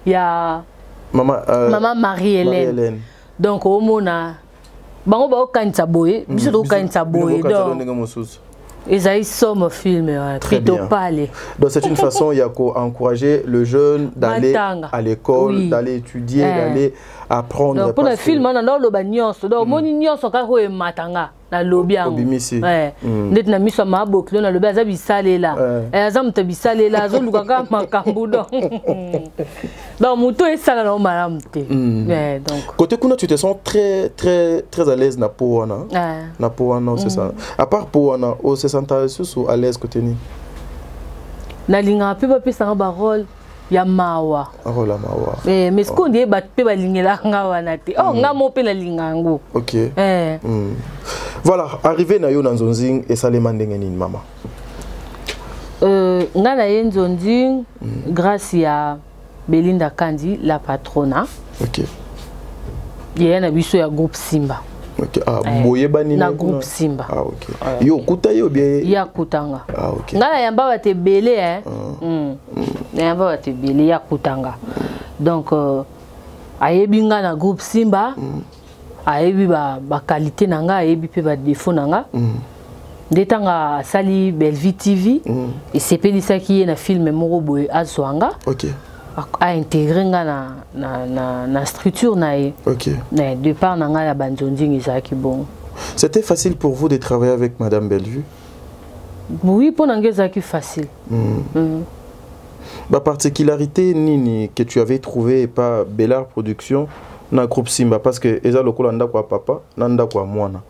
ya Maman Marie-Hélène. Donc o mona bango ba o kanisa boye, biso to kanisa boye donc. Ils ont somme film, très bien. Donc c'est une façon d'encourager le jeune d'aller à l'école, d'aller étudier, d'aller apprendre. Donc pour le film, on a le bagnon, donc mon ignon sont quand on matanga na lobby. Net na miso ma boklo na lobby azabi salé là. Azam te bisalé là, zo lukaka makambu donc. Donc muto est sala na maramte. Donc côté kuna tu te sens très à l'aise na poana. Na poana c'est ça. À part poana, o se sent à l'aise côté ni. Na linga pe ba pesa ba rôle ya mawa. Rôle ya mawa. Mais ce qu'on dit ba pe ba lingela nga wana te. Oh nga mo pe la lingango. OK. Voilà, arrivé na yo na Nzonzing et Salema ndenge nini mama. Nga na ye Nzonzing grâce à Belinda Kandi la patrona. OK. Yé na biso ya groupe Simba. OK. Ah boye bani na groupe Simba. Ah OK. Yo kuta yo bien. Ya kutanga. Ah OK. Nga na yamba ba te belé hein. Na yamba ba te belé ya kutanga. Donc ayebi nga na groupe Simba. Ayebi ba qualité nanga, ayebi pe ba défaut nanga. Ndetanga sali Bellevue TV et c'est pelisa qui est na film moko boye azwanga. OK. A intégré nga na structure na ye. OK. Mais de part nanga la Banzonding ezaki bon. C'était facile pour vous de travailler avec madame Bellevue? Oui, pour nanga ezaki facile. La particularité nini que tu avais trouvé pas Bellard Production na groupe Simba parce que eza lokola ndako papa nanda kwa mwana.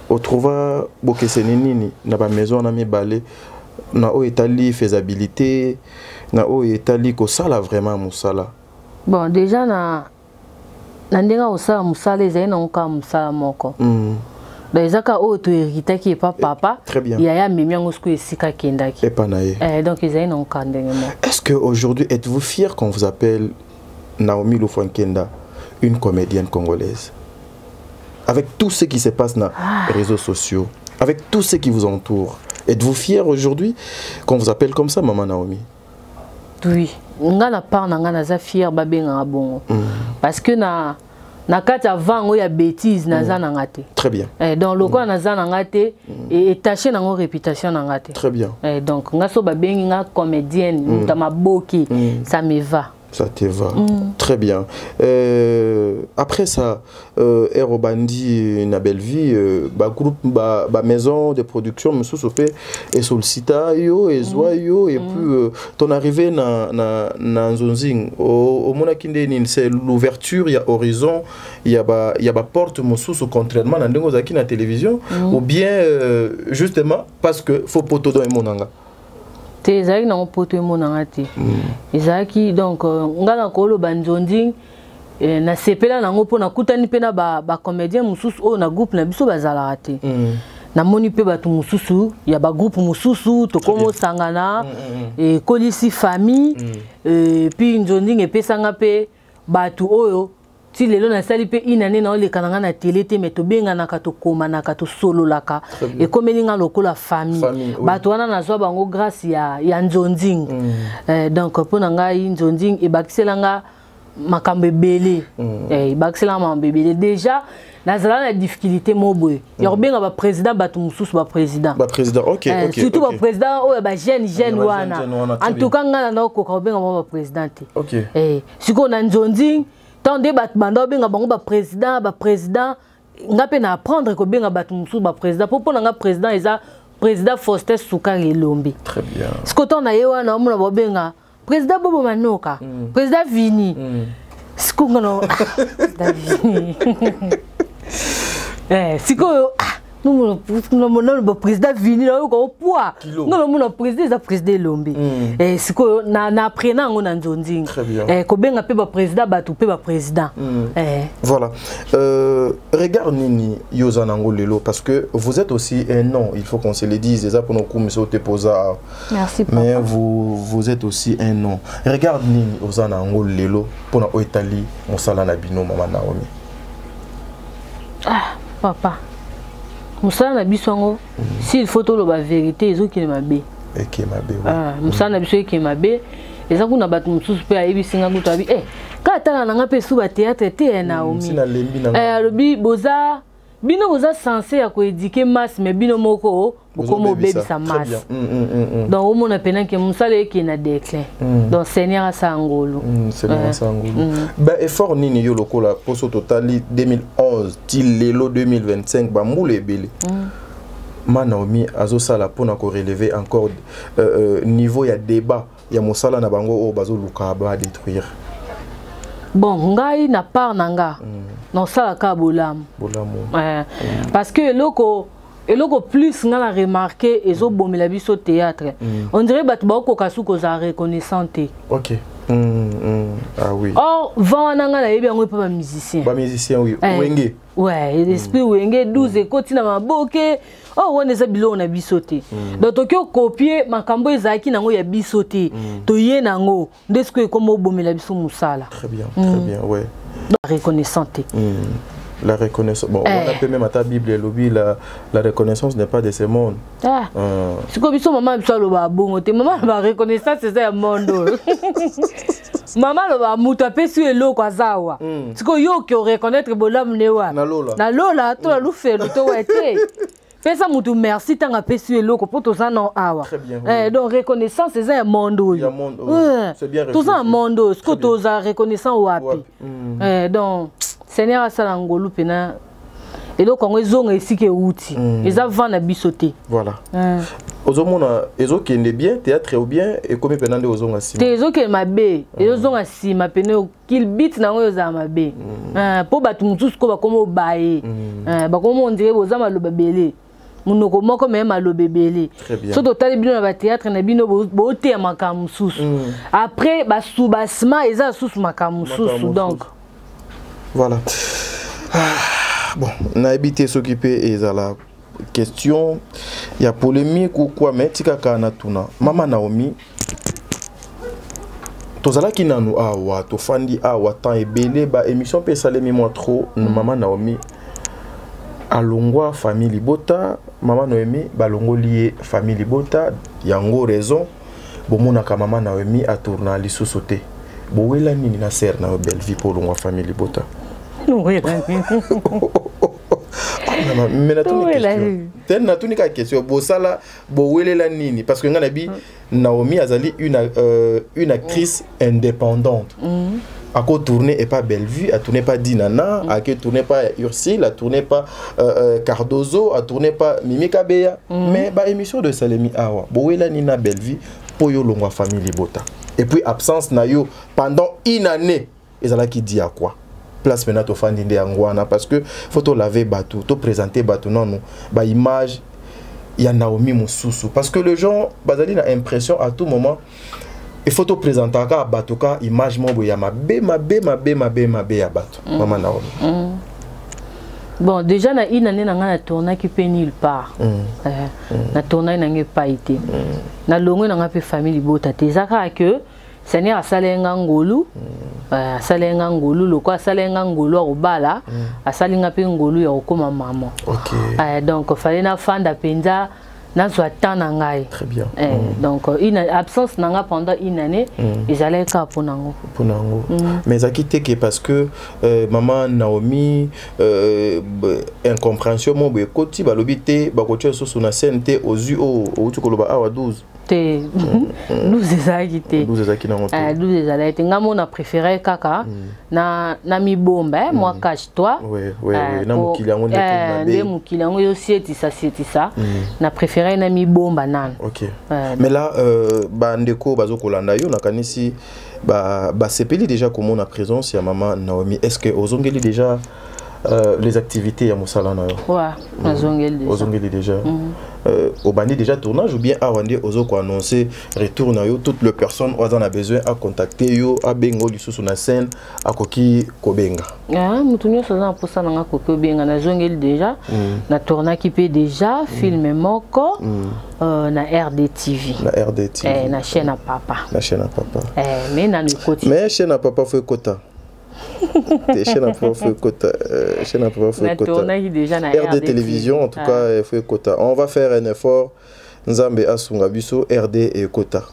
O trouva bokeseni nini na ba maison na mibale na o etali faisabilité na o etali ko sala vraiment musala. Bon déjà na ndenga osala musala ezai na nka musala moko. Ezaka auto hérité qui est pas papa. Très bien. Il y a mimiango sku esika kendaki. Et panaye. Donc ezai na nka ndenge moko. Est-ce que aujourd'hui êtes-vous fier qu'on vous appelle Naomi Lufwankenda, une comédienne congolaise? Avec tout ce qui se passe dans les réseaux sociaux, avec tout ce qui vous entoure, êtes-vous fier aujourd'hui qu'on vous appelle comme ça, Maman Naomi? Oui, nga na part nga na za fier babenga bongo. Parce que na kata avant il y a bêtises na za na ngate. Très bien. Donc le quoi na za na ngate et taché na ngo réputation na ngate. Très bien. Donc nga so babenga nga comédienne, mutama boki, ça me va. Ça te va. Très bien. Après ça, Aérobandi na Bellevue, groupe, maison de production, M. Sopé, et Solcita, et Zoyo, et puis ton arrivée na Nzonzing, au Monakinde, c'est l'ouverture, il y a horizon, il y a porte, Moussous, contrairement à Ndengozaki na télévision, ou bien justement parce que faut poter dans Monanga. Ezaki na poto monanga te. Ezaki donc ngala ko lo Banzonding na sepela nango pona kutani pe na ba comédien mususu o na groupe na biso bazala te. Na moni pe batu mususu ya ba groupe mususu to komo sangana et kolisi famille puis Nzonding epesanga pe batu oyo ti lelo na sali pe inane na ole kananga na télé te mais to benga na kato koma na kato solo laka et comme linga lokola famille bato wana na zwa bango grâce ya Nzonding donc pona ngai Nzonding e bakiselanga makambe belé baxela makambe belé déjà nazala na difficulté moboy yobenga ba président batu mususu ba président OK surtout ba président o ba jeune wana en tout cas ngana na ko ka benga ba président OK siko na nzonzi tande bat banda benga bango ba président ngape na apprendre ko benga batu mususu ba président popo na nga président eza président Faustin Soukari Lombi. Très bien. Ce que on a eu on a bobenga président Bobo Manoka, président Vini. Ce qu'on a Vini. Si que nous le président Vini là au poids. Non mon président Lombi. Et ce que na apprenant on a nzonzi. Très bien. Ko benga pe ba président batu pe ba président. Voilà. Regarde Nini Yozanango Lelo parce que vous êtes aussi un nom, il faut qu'on se le dise déjà pour nos coups monsieur Tepoza. Merci papa. Mais vous êtes aussi un nom. Regarde Nini Yozanango Lelo pour na Italie mosala na bino mama Naomi. Ah papa. Moussa na bisongo s'il faut tout la vérité ils ont qui mabe qui mabe Moussa na biso qui mabe les gens na bat mususu pe ayebi singa kuta bi ka tala na nga pe su ba théâtre te Naomi lobi boza bino boza censé ya ko éduquer masse mais bino moko bokomo baby sa masse donc au monde pena que Moussa le qui na déclin donc Seigneur Sangolo Seigneur Sangolo ben effort nini yo lokola poso totali 2011 til lelo 2025 ba moule belé Naomi azosala pona ko relever encore niveau ya débat ya mosala na bango o bazo luka ba détruire. Bon ngai na part nanga non sala ka bolam parce que eloko plus nga na remarqué ezo bomela biso théâtre on dirait bat ba ko kasu ko za reconnaissante. OK. Ah oui. Or vent nanga na yebi yango pa ba musicien. Ba musicien oui. Wenge. Ouais, l'esprit wenge 12 ekoti na maboke. Oh on eza bilo na bisoté. Donc tokyo copier makambo ezaki nango ya bisoté. To ye nango ndesko ekomo bomela biso musala. Très bien, ouais. La reconnaissante. La reconnaissance. Bon, on appelle même à ta Bible, la reconnaissance n'est pas de ce monde. C'est comme ça, maman, maman, la reconnaissance, c'est un monde. Maman, la moutapé sur l'eau, quoi, ça. C'est que yo qui reconnaître bolam newa. Na lola. Na lola, toi, la loufe, le to été. Fais ça, moutou, merci, t'as un peu sur l'eau, pour tout ça, non, awa. Très bien. Donc, reconnaissance, c'est un monde. C'est bien. Tout ça, un monde. Ce que tu as reconnaissant ou api. Donc, Seigneur Salangolo pena et donc on zonga ici que outil les avant na bisoté voilà ozomona ezo qui est bien théâtre ou bien et comme penande ozonga si ezo que mabe ezonga si ma pene qu'il bit na ngo za mabe po batu mutusu ko ba komo bae ba komo on dirait boza maloba belé munoko moko même maloba belé so total bino na ba théâtre na bino bo te makamu susu après ba soubasma eza susu makamu susu donc voilà. Bon, on a habité s'occuper et à la question, il y a polémique ou quoi, mais tika kana tuna. Mama Naomi, tozala ki nanu awa, to fandi awa temps et belé ba émission pe salemi moi trop. Mama Naomi alongwa famille Libota, Mama Naomi balongo lié famille Libota, yango raison. Bomona ka Mama Naomi a tourna li sosoté. Bowela nini na ser na belle vie pour longwa famille Libota. Oui, mais na tuni ka question bosala bowelela nini parce que nganabi Naomi azali une actrice indépendante. A ko tourner et pas Bellevue, a tourner pas Dinana, a ko tourner pas Ursule, a tourner pas Cardozo, a tourner pas Mimi Kabeya, mais ba émission de Salemi Awa. Bowela nina Bellevue pour yo longwa famille Libota. Et puis absence na yo pendant une année, ezala ki dit à quoi? Place maintenant to fandi de angwana parce que faut to laver bateau, to présenter bateau non ba image ya Naomi Mususu parce que les gens bazali na impression à tout moment il faut to présenter ka bateau ka image mo ya mabe ya bateau Mama Naomi. Bon déjà na une année na tourna qui peut nulle part. Na tourna na pas été. Na longo na pe famille Libota te zaka que Seigneur asalenga ngolu asalenga ngolu loko asalenga ngolu obala asalinga pe ngolu ya okoma maman. OK. Donc fallait na fanda penza nazwa temps na ngai. Très bien. Donc une absence nanga pendant une année ils allaient ka pour nango. Pour nango. Mais ça quitté que parce que maman Naomi incompréhension mon be koti balobité ba koti so na scène aux yeux au tu koloba awa 12. 12 ezalaki te 12 ezalaki na moto 12 ezalaki te ngamo na préféré kaka na mibomba moi cache-toi na mukili yango nde mukili yango yo sietisa na préféré na mibomba nana. OK mais là bandeko bazokolanda yo nakanisi ba sepeli déjà comme on a présence ya maman Naomi. Est-ce que ozongeli déjà les activités ya mosala na yo? Ouais, ozongeli déjà. Au bandi déjà tournage ou bien awande ozo ko annoncer retour na yo toutes les personnes on a besoin à contacter yo a bengo lisusu na scène akoki kobenga. Mutunyo soza pour ça na koki benga na zongeli déjà na tournaki pe déjà film moko na RDTV. Na RDTV. Na chaîne à papa. Na chaîne à papa. Mais na le côté. Mais chaîne à papa fait quota. Chaîne à papa fait quota. Chaîne à papa fait quota. RD Télévision en tout cas fait quota. On va faire un effort. Nzambe asunga biso RD et quota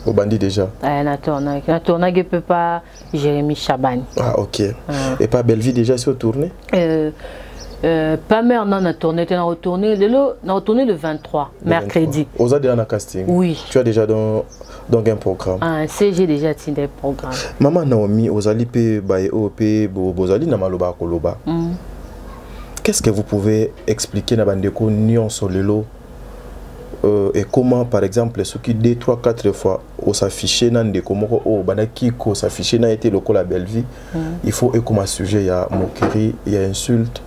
au bandi déjà. Na tournage peut pas Jérémy Chabani. Ah OK. Et pas Belleville déjà sur tournée? Pas mère non, on a tourné le 23 mercredi. Aux a déjà un casting. Oui. Tu as déjà donc un programme. J'ai déjà tiré des programmes. Maman Naomi, Ozali pe bae OP Bozali na maloba koloba. Qu'est-ce que vous pouvez expliquer na bandeko nion solelo et comment par exemple ceux qui 2, 3, 4 fois on s'afficher nan de comment banaki ko s'afficher na été local à Belleville. Il faut et comme sujet il y a moquerie, il y a insulte.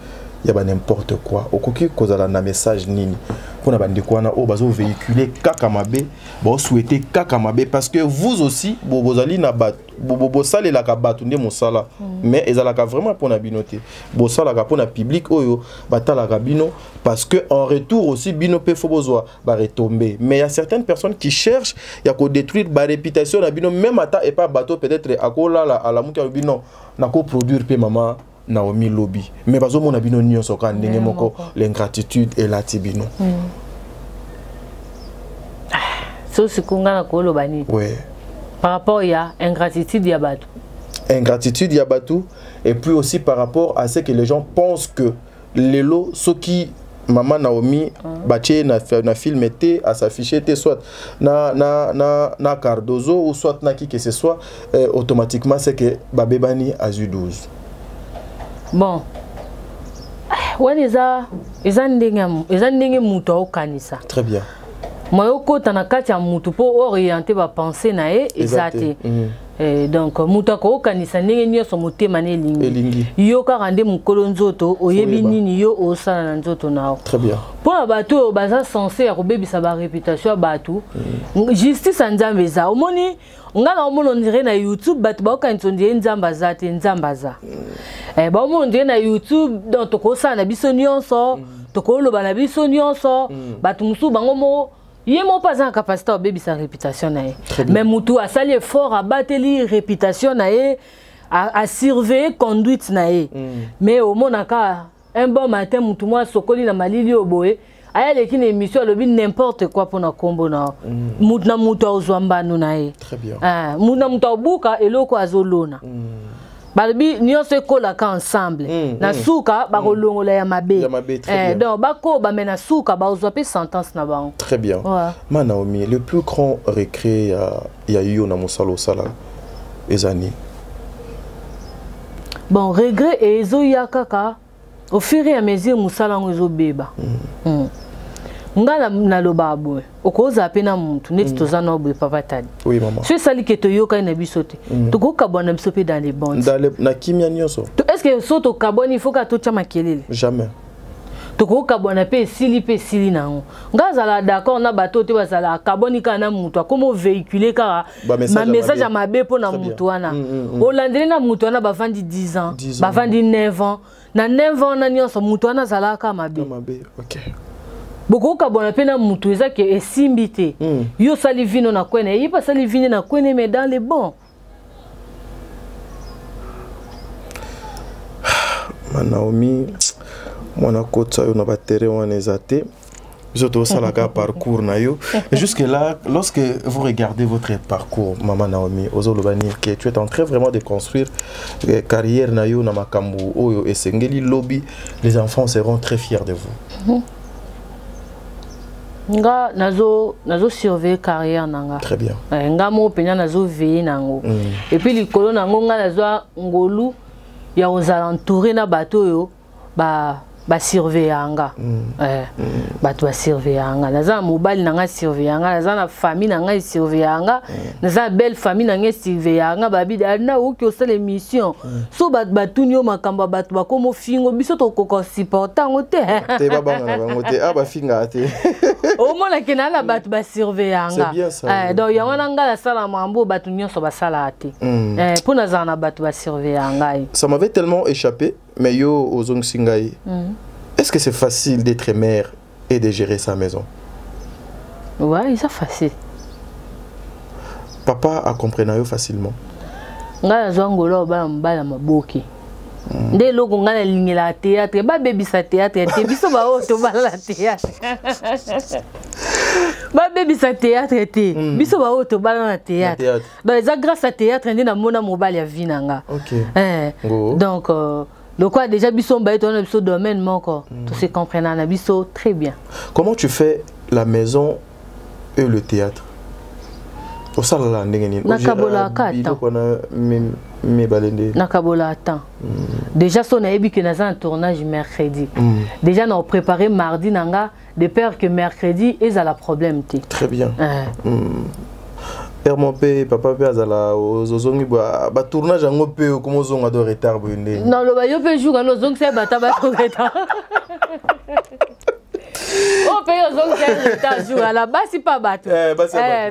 Il y a n'importe quoi. Au coquille cause à la message nini. Pour na bande quoi na o bazo véhiculer kakamabe, bo souhaiter kakamabe parce que vous aussi bozali na bat bo sale la ka batunde mosala. Mais ezala ka vraiment pour na binoté. Bo sala ka pour na public oyo batala ka bino parce que en retour aussi bino pe fo besoin ba retomber. Mais il y a certaines personnes qui cherchent ya ko détruire ba réputation na bino même ata et pas bateau peut-être akola à la muka bino na ko produire pe maman Naomi lobby mais bazo mona bino nyonso ka ndenge moko l'ingratitude et la tibino so sikunga na ko lobani par rapport ya ingratitude ya batu et puis aussi par rapport à ce que les gens pensent que lelo ce qui maman Naomi baché na film était à s'afficher était soit na Cardozo ou soit na qui que ce soit automatiquement c'est que babebani azu 12. Bon, eza ndenge mutu okanisa. Très bien. Moi kota na kati ya mutu po orienter ba pensée na ye ezate. Donc mutu ko okanisa ndenge nyonso motema na elingi. Yo ka rande mukolo nzoto oyebi nini yo osala na nzoto nao. Très bien. Pour bato baza censé ya kobebisa ba réputation bato. Justice nzambe za omoni ngana omono ndire na YouTube bato ba okanisa ndire nzamba zate nzambaza. Ba omono ndire na YouTube donc tokosa na biso nyonso tokoloba na biso nyonso bato musu bango mo il n'a pas en capacité de baby sa réputation. Mais Moutou a sali fort à battre la réputation, à surveiller la conduite. Mais au monde, un bon matin, Moutou moi sokoli na malili oboe. Aya une émission le n'importe quoi pour na combo na. Moutou na Moutou ozwamba nou na e. Très bien. Moutou na Moutou buka eloko azolona. Balbi nyonso kola ka ensemble na suka ba kolongola ya mabe donc bako ba mena suka ba ozwa pe sentence na bango. Très bien. Naomi, le plus grand récré ya yo na mosalo sala ezani. Bon regret ezo ya kaka au fur et à mesure musala ngozo beba ngala na lobabo okoza pena muntu neti tozana obwe papa tadi. Oui maman. C'est ça qui te yoka na bisote. To ko kabona bisope dans les bandes. Na kimia nyonso. Est-ce que soto kaboni il faut ka to chama kelele? Jamais. To ko kabona pe sili nango. Ngazala d'accord na bato te bazala kaboni kana muntu akomo véhiculer ka ma message à mabe po na muntu wana. Olandele na muntu wana ba vandi 10 ans, ba vandi 9 ans. Na 9 ans na nyonso muntu wana zala ka mabe. OK. Beaucoup kabona pena mutu eza ke esimbite. Yo sali vino na kwene, yi pa sali vino na kwene mais dans les bons. Naomi mwana kota yo na batere wana ezate Bisoto salaka parcours nayo. Jusque là, lorsque vous regardez votre parcours, Maman Naomi, Ozolobanir, que tu es en train vraiment de construire carrière nayo na makambu oyo esengeli lobby, les enfants seront très fiers de vous. Nga nazo surveiller carrière nanga. Très bien. Nga mo penya nazo veiller nango. Et puis likolo nango nga nazo ngolu ya ozala entouré na bato yo ba surveillanga. Bato ba surveillanga. Naza mobile nanga surveillanga, naza na famille nanga surveillanga, naza belle famille nanga surveillanga babi na o ki osala émission. So bato nyo makamba bato ba komo fingo biso to koko supporter ngote. Te ba banga na ngote ba finga te. Au moins la kenala bato ba surveillanga. C'est bien ça. Donc ya wana nga la sala mambo bato nyo so ba sala te. Pour naza na bato ba surveillanga. Ça m'avait tellement échappé, mais yo ozong singai. Est-ce que c'est facile d'être mère et de gérer sa maison? Ouais, c'est facile. Papa a compris facilement. Nga zongolo ba mbala maboki. Nde loko nga ligne la théâtre, ba baby sa théâtre, te biso ba o to ba la théâtre. Ba baby sa théâtre te, biso ba o to ba la théâtre. Ba za grâce à théâtre ndi na mona mobile ya vinanga. OK. Donc le quoi déjà biso ba eto na biso domaine moko, tout se comprendre na biso très bien. Comment tu fais la maison et le théâtre? Au salala ndengeni. Nakabola kata. Nakabola attend. Déjà son aébi que naza un tournage mercredi. Déjà on a préparé mardi nanga de peur que mercredi et ça la problème té. Très bien. Mon père, papa père azala ozongi ba tournage ngo pe comme ozonga do retard bonde. Non, le ba yo pe jour no zong se bata ba retard. Oh, paye aux retard jour à la base, c'est pas bateau.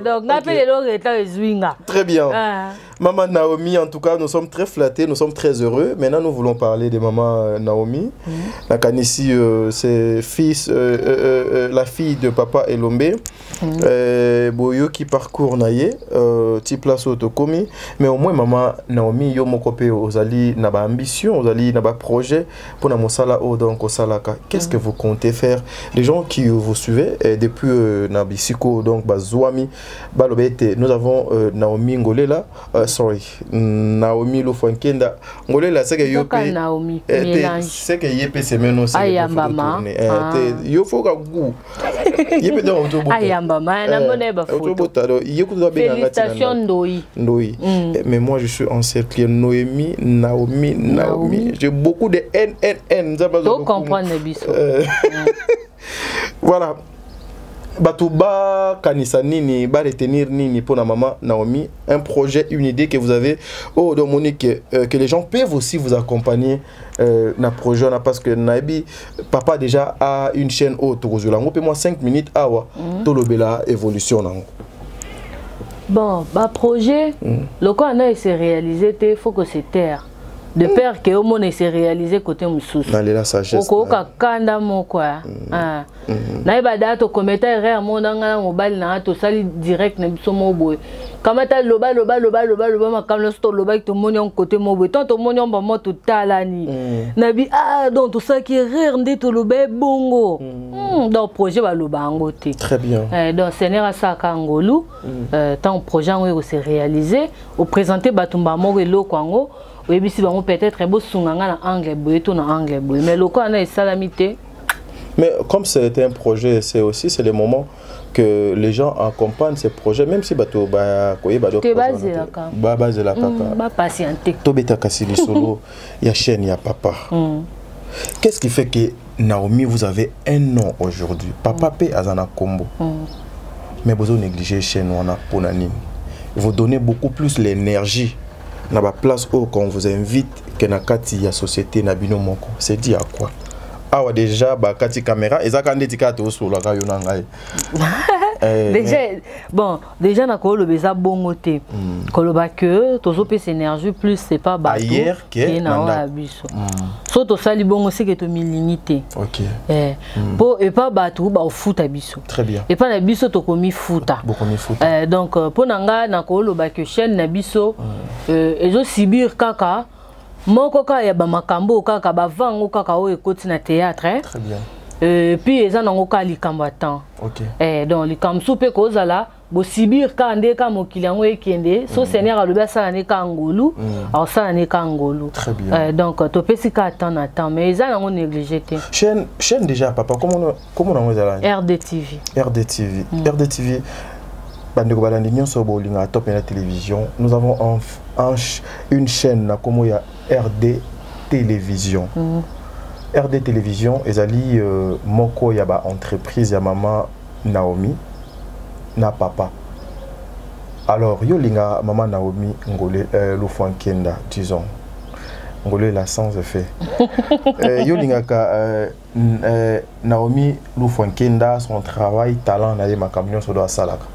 Donc, on appelle le retard zwinga. Très bien. Maman Naomi, en tout cas, nous sommes très flattés, nous sommes très heureux. Maintenant, nous voulons parler de Maman Naomi. La Kanissi, c'est la fille de Papa Elombe. Boyo qui parcourt naye, ti place autocomi. Mais au moins, Maman Naomi, yo mokopé ozali naba ambition, ozali naba projet pour na mosala o donc au salaka. Qu'est-ce que vous comptez faire? Les gens qui vous suivez depuis Nabisiko, donc Bazouami, Balobete, nous avons Naomi Ngolela. Naomi Lofankenda. Ngolela c'est que yope Naomi c'est que yep semaine aussi ayambama yo faut ka gu yep donc autobot ayambama na moneba photo félicitations ndoi. Mais moi je suis encerclé Noémie Naomi j'ai beaucoup de N tu comprendre biso. Voilà. Batouba kanisa nini ba retenir nini pour la maman Naomi, un projet, une idée que vous avez donc Monique que les gens peuvent aussi vous accompagner na projet parce que Naibi papa déjà a une chaîne haute Rozulango peut moi 5 minutes awa tolobela évolution nango. Bon, bah projet le quoi on a s'est réalisé il faut que c'est terre. De peur que au monde s'est réalisé côté Moussous. Dans la sagesse. Oko ka kanda mo quoi. Na iba dato kometa erreur mo nanga mobile na to sali direct na biso mo boy. Kamata loba makamlo sto loba to moni côté mo boy. Tant to moni ba mo to talani. Na bi donc tout ça qui erreur ndé to loba bongo. Donc projet ba loba ngote. Très bien. Donc Seigneur sa kangolu tant projet ngo s'est réalisé au présenter batumba mo lo kwango. Oui, si peut-être beau na anglais boy na anglais boy mais le quoi na salamité. Mais comme c'était un projet, c'est le moment que les gens accompagnent ces projets même si bato ba koye ba do basé la kaka ba patienter to beta kasili solo ya chaîne ya papa. Qu'est-ce qui fait que Naomi vous avez un nom aujourd'hui? Papa pe azana kombo. Mais vous négligez chaîne wana pona nini? Vous donnez beaucoup plus l'énergie na ba place où qu'on vous invite que na kati ya société na bino moko. C'est dit à quoi? Ah déjà ba kati caméra ezaka ndetika to sur la kayo na ngai. Déjà bon, déjà na ko le beza bongo te. Ko lo ba que tozo pese énergie plus c'est pas bateau. Ailleurs que na biso. So to sali bongo c'est que to milimité. OK. Pour et pas bateau ba au foot biso. Très bien. Et pas na biso to komi futa. Beaucoup mi futa. Donc pour nanga na ko lo ba que chaîne na biso ezo sibir kaka moko ka ya ba makambo kaka ba vango kaka o ekoti na théâtre. Très bien. puis eza nango ka likambo atan. OK. Donc likambo soupe ko zala bo sibir ka ande ka mokili yango ekende so Seigneur alobi asala ne ka ngolu asala ne ka ngolu. Très bien. Donc to pesi ka atan mais eza nango négligé te. Chaîne déjà papa comment nango ezala? RDTV. RDTV. RDTV bandeko balandi nyonso bolinga top na télévision. Nous avons une chaîne na komo ya RD Télévision. RD Télévision ezali moko ya ba entreprise ya maman Naomi na papa. Alors yo linga maman Naomi ngolé Lufuankenda disons. Ngolé la sans effet. Yo linga ka Naomi Lufuankenda son travail talent na ye makamyo so do salaka.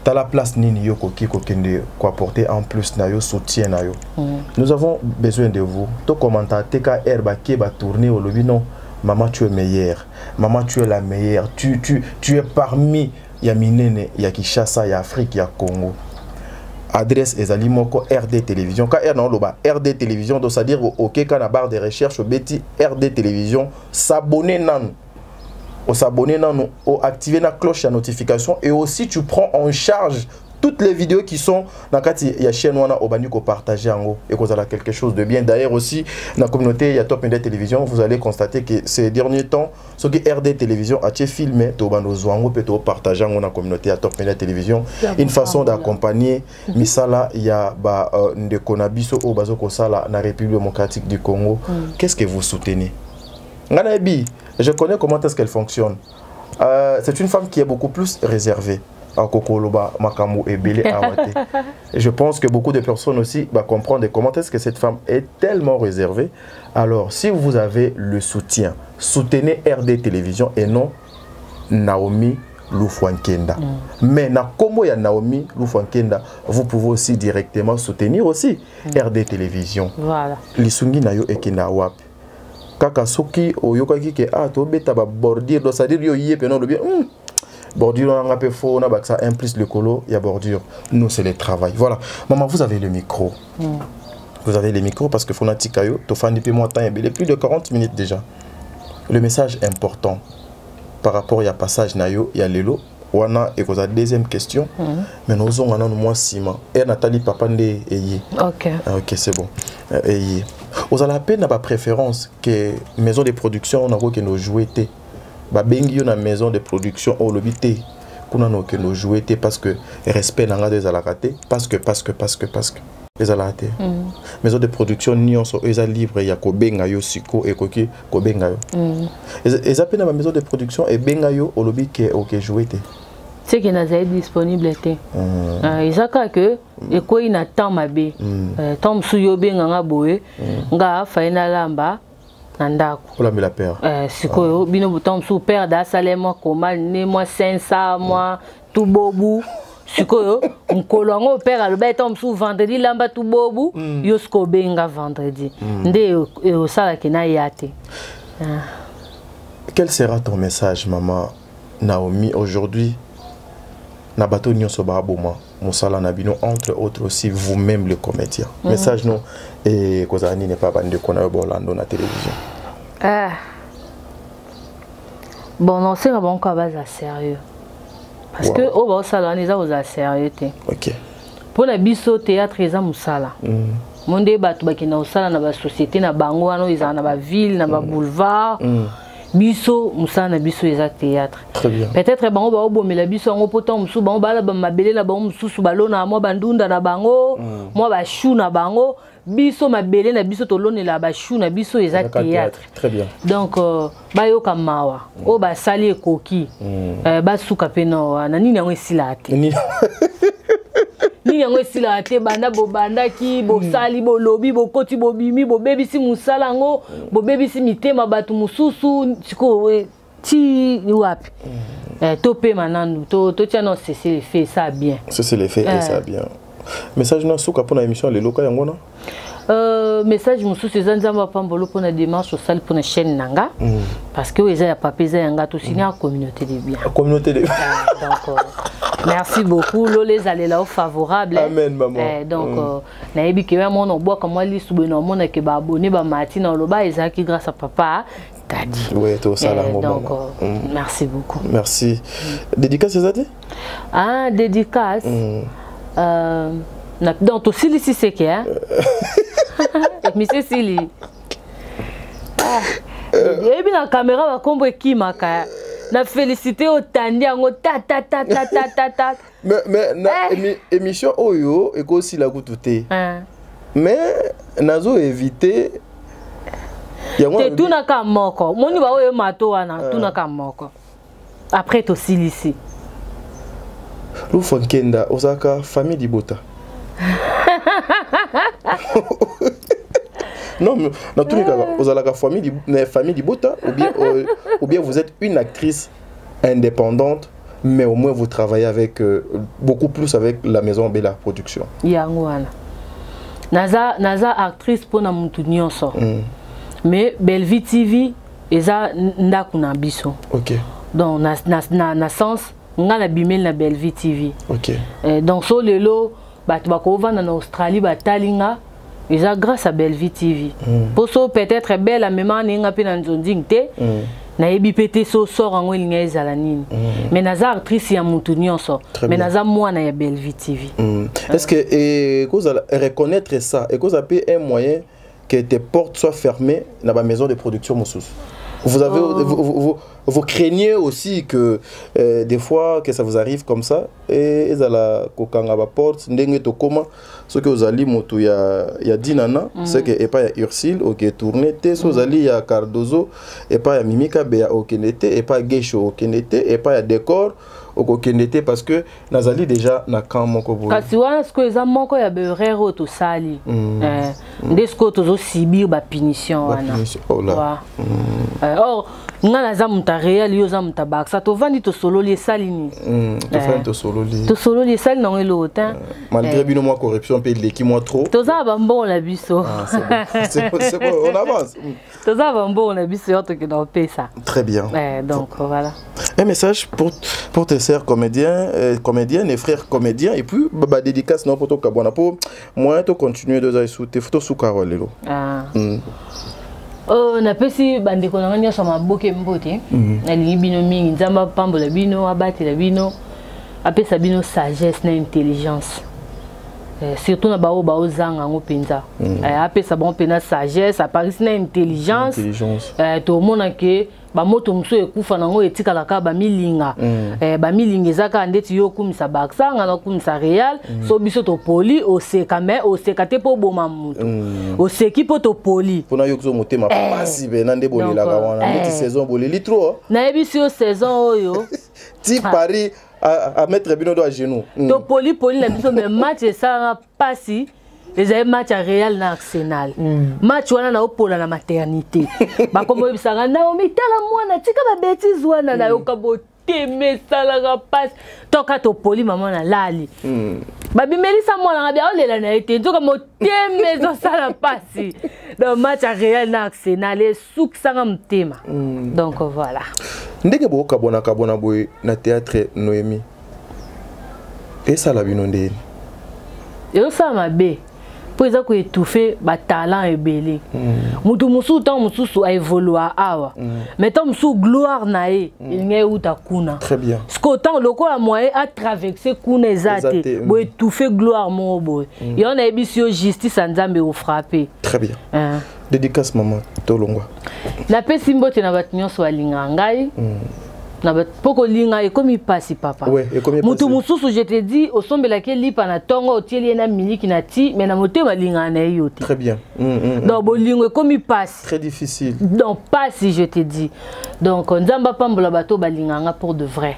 T'as la place nini yo koki kokende quoi porter en plus na yo soutien na yo. Nous avons besoin de vous. To commentaire teka herba ke ba tourner au lobby non. Maman tu es meilleure. Maman tu es la meilleure. Tu es parmi ya minene ya Kinshasa ya Afrique ya Congo. Adresse ezali moko RD Télévision. Ka R non loba RD Télévision donc c'est-à-dire OK quand na barre de recherche au beti RD Télévision s'abonner nan. Au s'abonner, au activer la cloche de notification et aussi tu prends en charge toutes les vidéos qui sont dans la chaîne au bani ko partager en haut et que vous avez quelque chose de bien. D'ailleurs aussi dans la communauté il y a Top Media Télévision, vous allez constater que ces derniers temps ce qui RD Télévision a filmé to bando zwango peut partager dans la communauté à Top Media Télévision une façon d'accompagner misala il y a ba ndekonabiso au bazoko sala na République démocratique du Congo. Qu'est-ce que vous soutenez? Nganabi, je connais comment est-ce qu'elle fonctionne. C'est une femme qui est beaucoup plus réservée. Je pense que beaucoup de personnes aussi comprendre comment est-ce que cette femme est tellement réservée. Alors, si vous avez le soutien, soutenez RD Télévision et non Naomi Lufuankenda. Mais na komo ya Naomi Lufuankenda, vous pouvez aussi directement soutenir aussi RD Télévision. Voilà. Lisungi na yo ekenda wapi. Kaka soki oyokaki ke to beta ba bordure do c'est-à-dire yo yé penon le bien bordure on a peu faux on a ça implique le colo il y a bordure nous c'est le travail. Voilà maman vous avez le micro. Vous avez le micro parce que Fonatika yo to fandi pe moi temps et plus de 40 minutes déjà. Le message important par rapport à passage na yo ya lelo wana et cause deuxième question mais nous on a moi ciment et Nathalie papa ndé eyé. OK. OK c'est bon. Eyé. Vous avez la peine à préférence que maison de production on a que nos jouets ba bengi na maison de production au lobité kuna no que nos jouets parce que respect nanga des alakate parce que les alakate maison de production ni on so eza libre ya ko benga yo siko et koki ko benga yo et peine à maison de production et benga yo au lobby que OK jouets c'est qui n'a pas disponible été izaka que et quoi il n'attend ma bé tom suyo benga nga boye nga faina lamba nandako ola me la père siko bino tom su père da salemo koma ne moi 500 moi tout bobu siko nkolo ngo père aloba tom su vendredi lamba tout bobu yo sko benga vendredi nde o sala kina yate. Quel sera ton message maman Naomi aujourd'hui? Na bateau nyonso ba boma musala na bino entre autres aussi vous-même les comédiens. Message non et kozani n'est pas bande kona bolando na télévision. Bon non c'est bon ka base sérieux. Parce que au ba sala ni za oza sérieux té. OK. Pour la biso théâtre eza musala. Monde batu bakina osala na ba société na bango wana eza na ba ville na ba boulevard. Biso musala na biso eza théâtre. Très bien. Peut-être bango ba obomela biso ngo poto musu bango bala ba mabele na bango mususu balona mo bandunda na bango mo ba chou na bango biso mabele na biso tolonela ba chou na biso eza théâtre. Très bien. Donc ba yoka mawa o ba sali ekoki ba suka peno na nini yango esilate. Ni yango esilate banda bo banda ki bo sali bo lobi bo koti bo bimi bo bebisi musala ngo bo bebisi mitema batu mususu siko ti wapi topé manandu to tiano cesser les faits ça bien. Cesser les faits et ça bien. Message na suka pour la émission les locaux yango na message mususu ezanzamba pambolo pour la démarche sociale pour la chaîne nanga parce que eza ya papeza yanga to signer communauté de bien. Communauté de donc Merci beaucoup. Les allez là favorable. Amen, maman. Donc, naïbi que moi on boit comme moi li soubeno mon que ba abonné ba Martin on le ba Isaac grâce à papa t'as dit. Oui, tout ça là maman. Donc merci beaucoup. Merci. Dédicace c'est ça dit? Ah, dédicace. Dans tout Sili si c'est que hein. Monsieur Sili. Et bien la caméra va comprendre qui m'a na félicité au tandi ango ta. Mais na émission oyo et aussi la goutouté. Mais nazo éviter te tuna ka moko moni ba oyo mato wana tuna ka moko après to silisi lu fonkenda osaka famille dibota. Non, mais dans tous les cas, vous avez la famille d'Ibota, ou bien vous êtes une actrice indépendante, mais au moins vous travaillez avec beaucoup plus avec la maison Bella Production. Yangwana. Naza actrice pour na mutu nyonso. Mais Bellevue TV eza ndakuna biso. OK. Donc na sens nga na bimel na Bellevue TV. OK. Donc so lelo batu bakova na Australie batalinga. Et ça grâce à Bellevue TV. Pour ça peut-être belle la mémoire n'inga pe na nzonding te. Na ebi pété so sort en linga ezala nini. Mais naza actrice ya mutu nyonso. Mais naza mwana ya Bellevue TV. Est-ce que cause reconnaître ça et cause peut un moyen que tes portes soient fermées dans la maison de production Moussous? Vous avez vous craignez aussi que des fois que ça vous arrive comme ça et ils la kokanga ba porte ndenge to comment ce que vous allez moto ya dinana c'est que et pas ya Ursule OK tourner te so zali ya Cardozo et pas ya Mimika be ya Okenete et pas Gesho Okenete et pas ya décor Okenete parce que nazali déjà na camp moko boy kasi wana ce que eza moko ya berero to sali ndesko to zo sibir ba punition wana oh là or nga na za muta réel yo za muta baksa to vandi to sololi sali ni to vandi to sololi sali non elo autant malgré bino moi corruption pe leki moi trop to za ba mbon la biso c'est bon on avance to za ba mbon la biso to que dans ça très bien donc voilà un message pour tes sœurs comédiennes et frères comédiens et puis bah dédicace non pour toi kabona pour moi to continuer de sous tes photos sous Carole lelo na pesi bande ko nganya sama boke mbote na libino mingi nzamba pambola bino abati la bino apesa bino sagesse na intelligence surtout na bao zanga ngo penza apesa bon pena sagesse aparisi na intelligence to mona ke ba moto muso ekufa nango etikala ka ba milinga ba milinga ezaka ndeti yo kumisa baksa ngana kumisa real so biso to poli oseka mais oseka te po boma mutu oseki po to poli pona yo kuzo motema pasi be na nde bolela ka wana ndeti saison boleli trop na ebisi yo saison oyo ti Paris à mettre bino do à genoux to poli na biso mais match ça pasi les amis match à Real na Arsenal match wana na opola na maternité ba komo bisanga na omitala mwana tika ba bêtise wana na yo kabote mesala ga passe toka to poli maman na lali ba bimelisa mwana ngabia olela na été nzoka moteme zo sala pasi dans match à Real na Arsenal et souk sanga mtema donc voilà ndenge bo kabona boy na théâtre Noémie et ça la binondé yo ça mabe pour ça que étouffer ba talent et belé mutu musu tant musu a évoluer awa mais tant musu gloire nae il ngé uta kuna très bien ce qu'autant le quoi moyen à traverser kuna ezate bo étouffer gloire mon boy et on a ébisio justice nzambe au frapper très bien dédicace maman tolongwa na pesi mbote na batinyo alinga ngai na poko linga e komi pasi papa mutu mususu je te dis osombela ke lipa na tongo otieli na miliki na ti mais na motema linga na yo te très bien donc bolingo e komi pasi très difficile donc pasi je te dis donc nzamba pambola bato balinga nga pour de vrai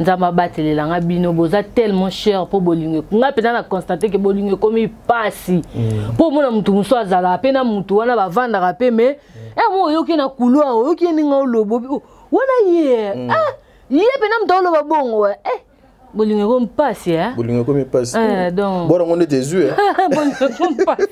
nzamba batelela nga bino boza tellement cher pour bolingo nga pena na constater que bolingo komi pasi pour mona mutu muso azala pena mutu wana bavanda rapé mais mo yoki na couloir yoki ninga lobo wana ye ye pena mtolo babongo Bolingo comme passe, hein? Bolingo comme passe. Donc. Bon, on est des yeux. Bolingo comme passe.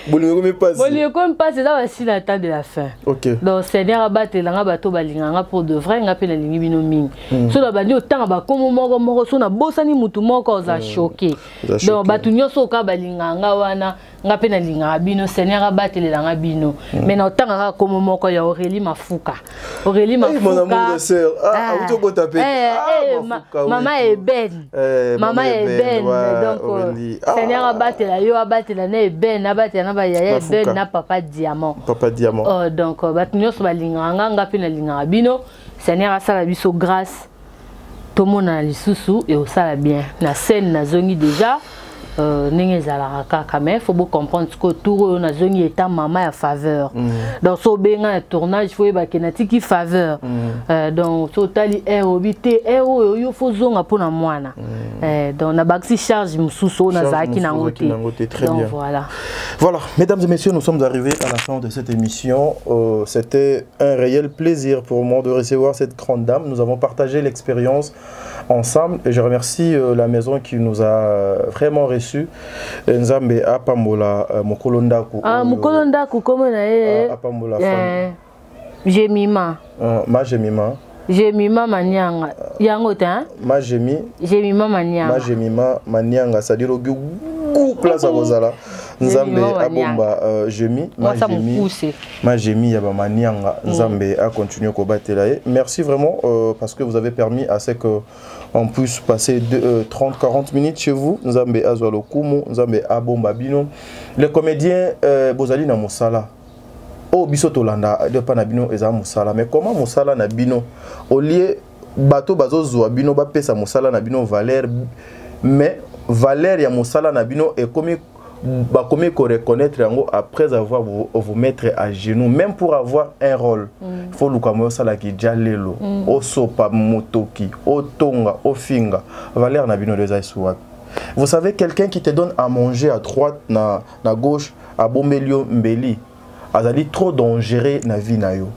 Bolingo comme passe. Bolingo comme passe, là, voici la table de la fin. Ok. Donc, Seigneur a battu la bateau balinganga pour de vrai, on a fait la ligne binoming. So, la bandi autant, comme on a bossani moutoumon, on a choqué. Donc, batunyo soka balinganga wana. Nga pe na linga bino Seigneur abate le langa bino mais na otanga comme moko ya Aurélie Mafuka mon amour de sœur auto ko taper maman est belle maman est belle donc Seigneur abate la yo abate la na belle abate na ba ya belle na papa diamant donc batunyo so balinga nga pe na linga bino Seigneur asala biso grâce tout monde na lisusu et osala bien na scène na zongi déjà il faut comprendre que tout na zone état maman à faveur donc so benga tournage faut bakenati ki faveur donc so tali obité yo faut zonga pona mwana donc na baxi charge mususu na zaki na ngote donc voilà mesdames et messieurs, nous sommes arrivés à la fin de cette émission. C'était un réel plaisir pour moi de recevoir cette grande dame. Nous avons partagé l'expérience ensemble et je remercie la maison qui nous a vraiment reçus. Nzambe apamola mokolondaku. Mokolondaku comment na apamola femme. Jemima. Ma Jemima. Jemima Manianga. Yango ta? Ma Jemima Manianga. Ma Jemima Manianga, c'est-à-dire au place à Rosala. Nzambe abomba Jemi. Ma Jemi yaba Manianga. Nzambe a continué à combattre. Merci vraiment parce que vous avez permis à ce que on puisse passer 30-40 minutes chez vous. Nzambe azwalo kumu, Nzambe abomba bino. Les comédiens bozali na musala. Oh biso tolanda de pa na bino eza musala, mais comment musala na bino au lieu bato bazo zwa bino ba pesa musala na bino valeur, mais valeur ya musala na bino est comme ba comme ko reconnaître yango après avoir vous mettre à genoux même pour avoir un rôle. Il faut lukamoyo sala ki jalelo o sopa motoki o tonga o finga valeur na bino déjà soit. Vous savez quelqu'un qui te donne à manger à droite na gauche à Bomelio Mbeli azali trop dangereux na vie na yo.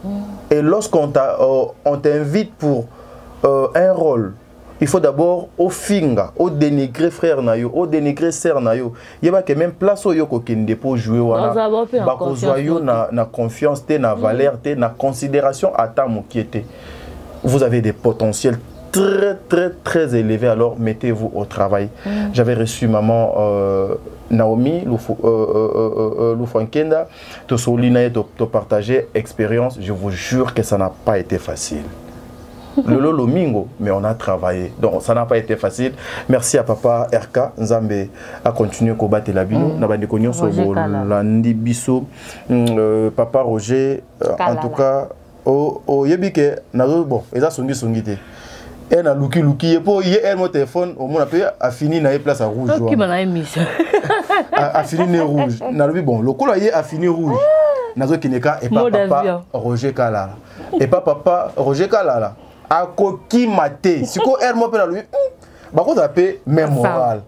Et lorsqu'on t'invite pour un rôle, il faut d'abord au finga, au dénigrer frère na yo, au dénigrer sœur na yo. Yeba que même place au yo ko kende pour jouer wana. Ba ko yo na confiance té na valeur té na considération à ta mokiété. Vous avez des potentiels très élevés, alors mettez-vous au travail. J'avais reçu maman Naomi Lufankenda, to solina to partager expérience. Je vous jure que ça n'a pas été facile. Le lomingo, mais on a travaillé. Donc ça n'a pas été facile. Merci à papa RK Nzambe a continué à combattre la bino. Nabandi konyo so landi biso papa Roger en tout cas o yebike nazo bon eza songi te. Et na luki et pour hier mon téléphone au moins a fini na place à rouge. Qui m'a émission. A fini rouge. Na bon le col a fini rouge. Nazo kineka et pas papa Roger Kala. Et pas papa Roger Kala. A koki maté. Si ko er mo pe na lui. Ba ko tapé même moral.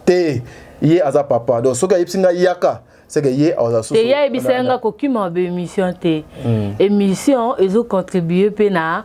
Té yé aza papa. Donc soka yipsinga yaka. C'est que yé aza so. Té yé bisenga koki ma émission té. Émission ezo contribuer pe na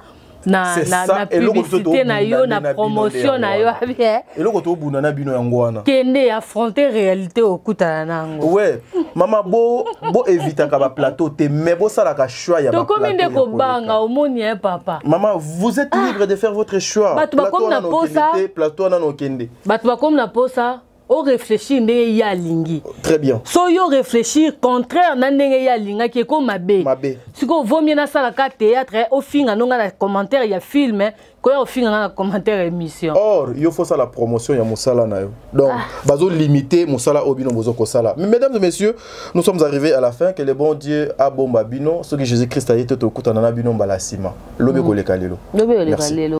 publicité na yo na promotion na yo bien et le koto buna na bino yango wana kende affronter réalité okuta nango ouais mama bo éviter ka ba plateau te mais bo sala ka choix ya ba plateau to combien de ko banga omoni papa maman vous êtes libre de faire votre choix plateau na posa plateau na no kende bato ba comme na posa o réfléchir ndenge ya lingi très bien so yo réfléchir contraire na ndenge ya linga qui est comme mabe siko vomie na sala ka théâtre au finga nonga na commentaire ya film ko ya au finga na commentaire émission or yo faut ça la promotion ya musala na yo donc bazo limiter musala obino bozo ko sala. Mesdames et messieurs, nous sommes arrivés à la fin. Que le bon Dieu a bomba bino ce que Jésus Christ a été to kutana na bino mbalasima lobe ko lekalelo. Lobe ko lekalelo.